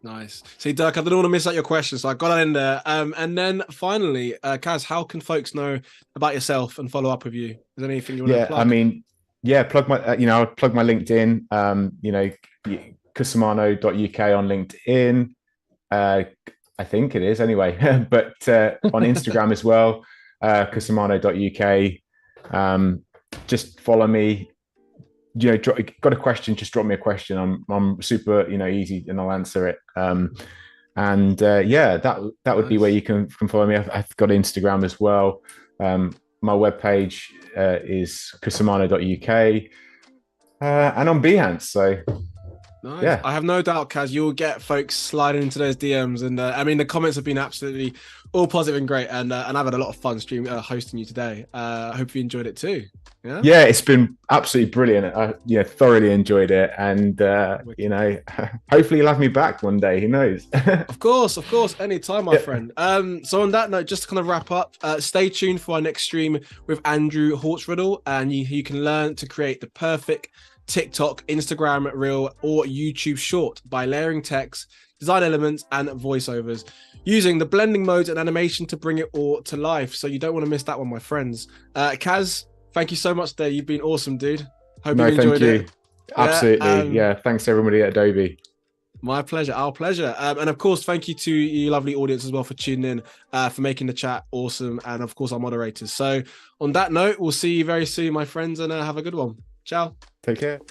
Nice. See, Dirk, I didn't want to miss out your question, so I got that in there. And then finally, Caz, how can folks know about yourself and follow up with you? Is there anything you want to plug? I mean, plug my, I'll plug my LinkedIn. Cusumano.uk on LinkedIn. I think it is anyway, but on Instagram as well, Cusumano.uk. Just follow me. Got a question, just drop me a question. I'm super easy, and I'll answer it. That would be where you can follow me. I've got Instagram as well. My webpage is cusumano.uk, and on Behance. So nice. Yeah, I have no doubt, Caz, you'll get folks sliding into those DMs, and I mean the comments have been absolutely all positive and great, and I've had a lot of fun hosting you today. I hope you enjoyed it too. Yeah, it's been absolutely brilliant. I thoroughly enjoyed it, and hopefully you'll have me back one day. Who knows? Of course, anytime, my friend. So on that note, just to kind of wrap up, stay tuned for our next stream with Andrew Hortzriddle, and you can learn to create the perfect TikTok, Instagram reel, or YouTube short by layering text, design elements, and voiceovers using the blending modes and animation to bring it all to life. So you don't want to miss that one, my friends. Caz, thank you so much there. You've been awesome, dude. Hope you enjoyed it. Absolutely. Thanks to everybody at Adobe. My pleasure. Our pleasure. And of course, thank you to you lovely audience as well for tuning in, for making the chat awesome. And of course, our moderators. So on that note, we'll see you very soon, my friends, and have a good one. Ciao. Take care.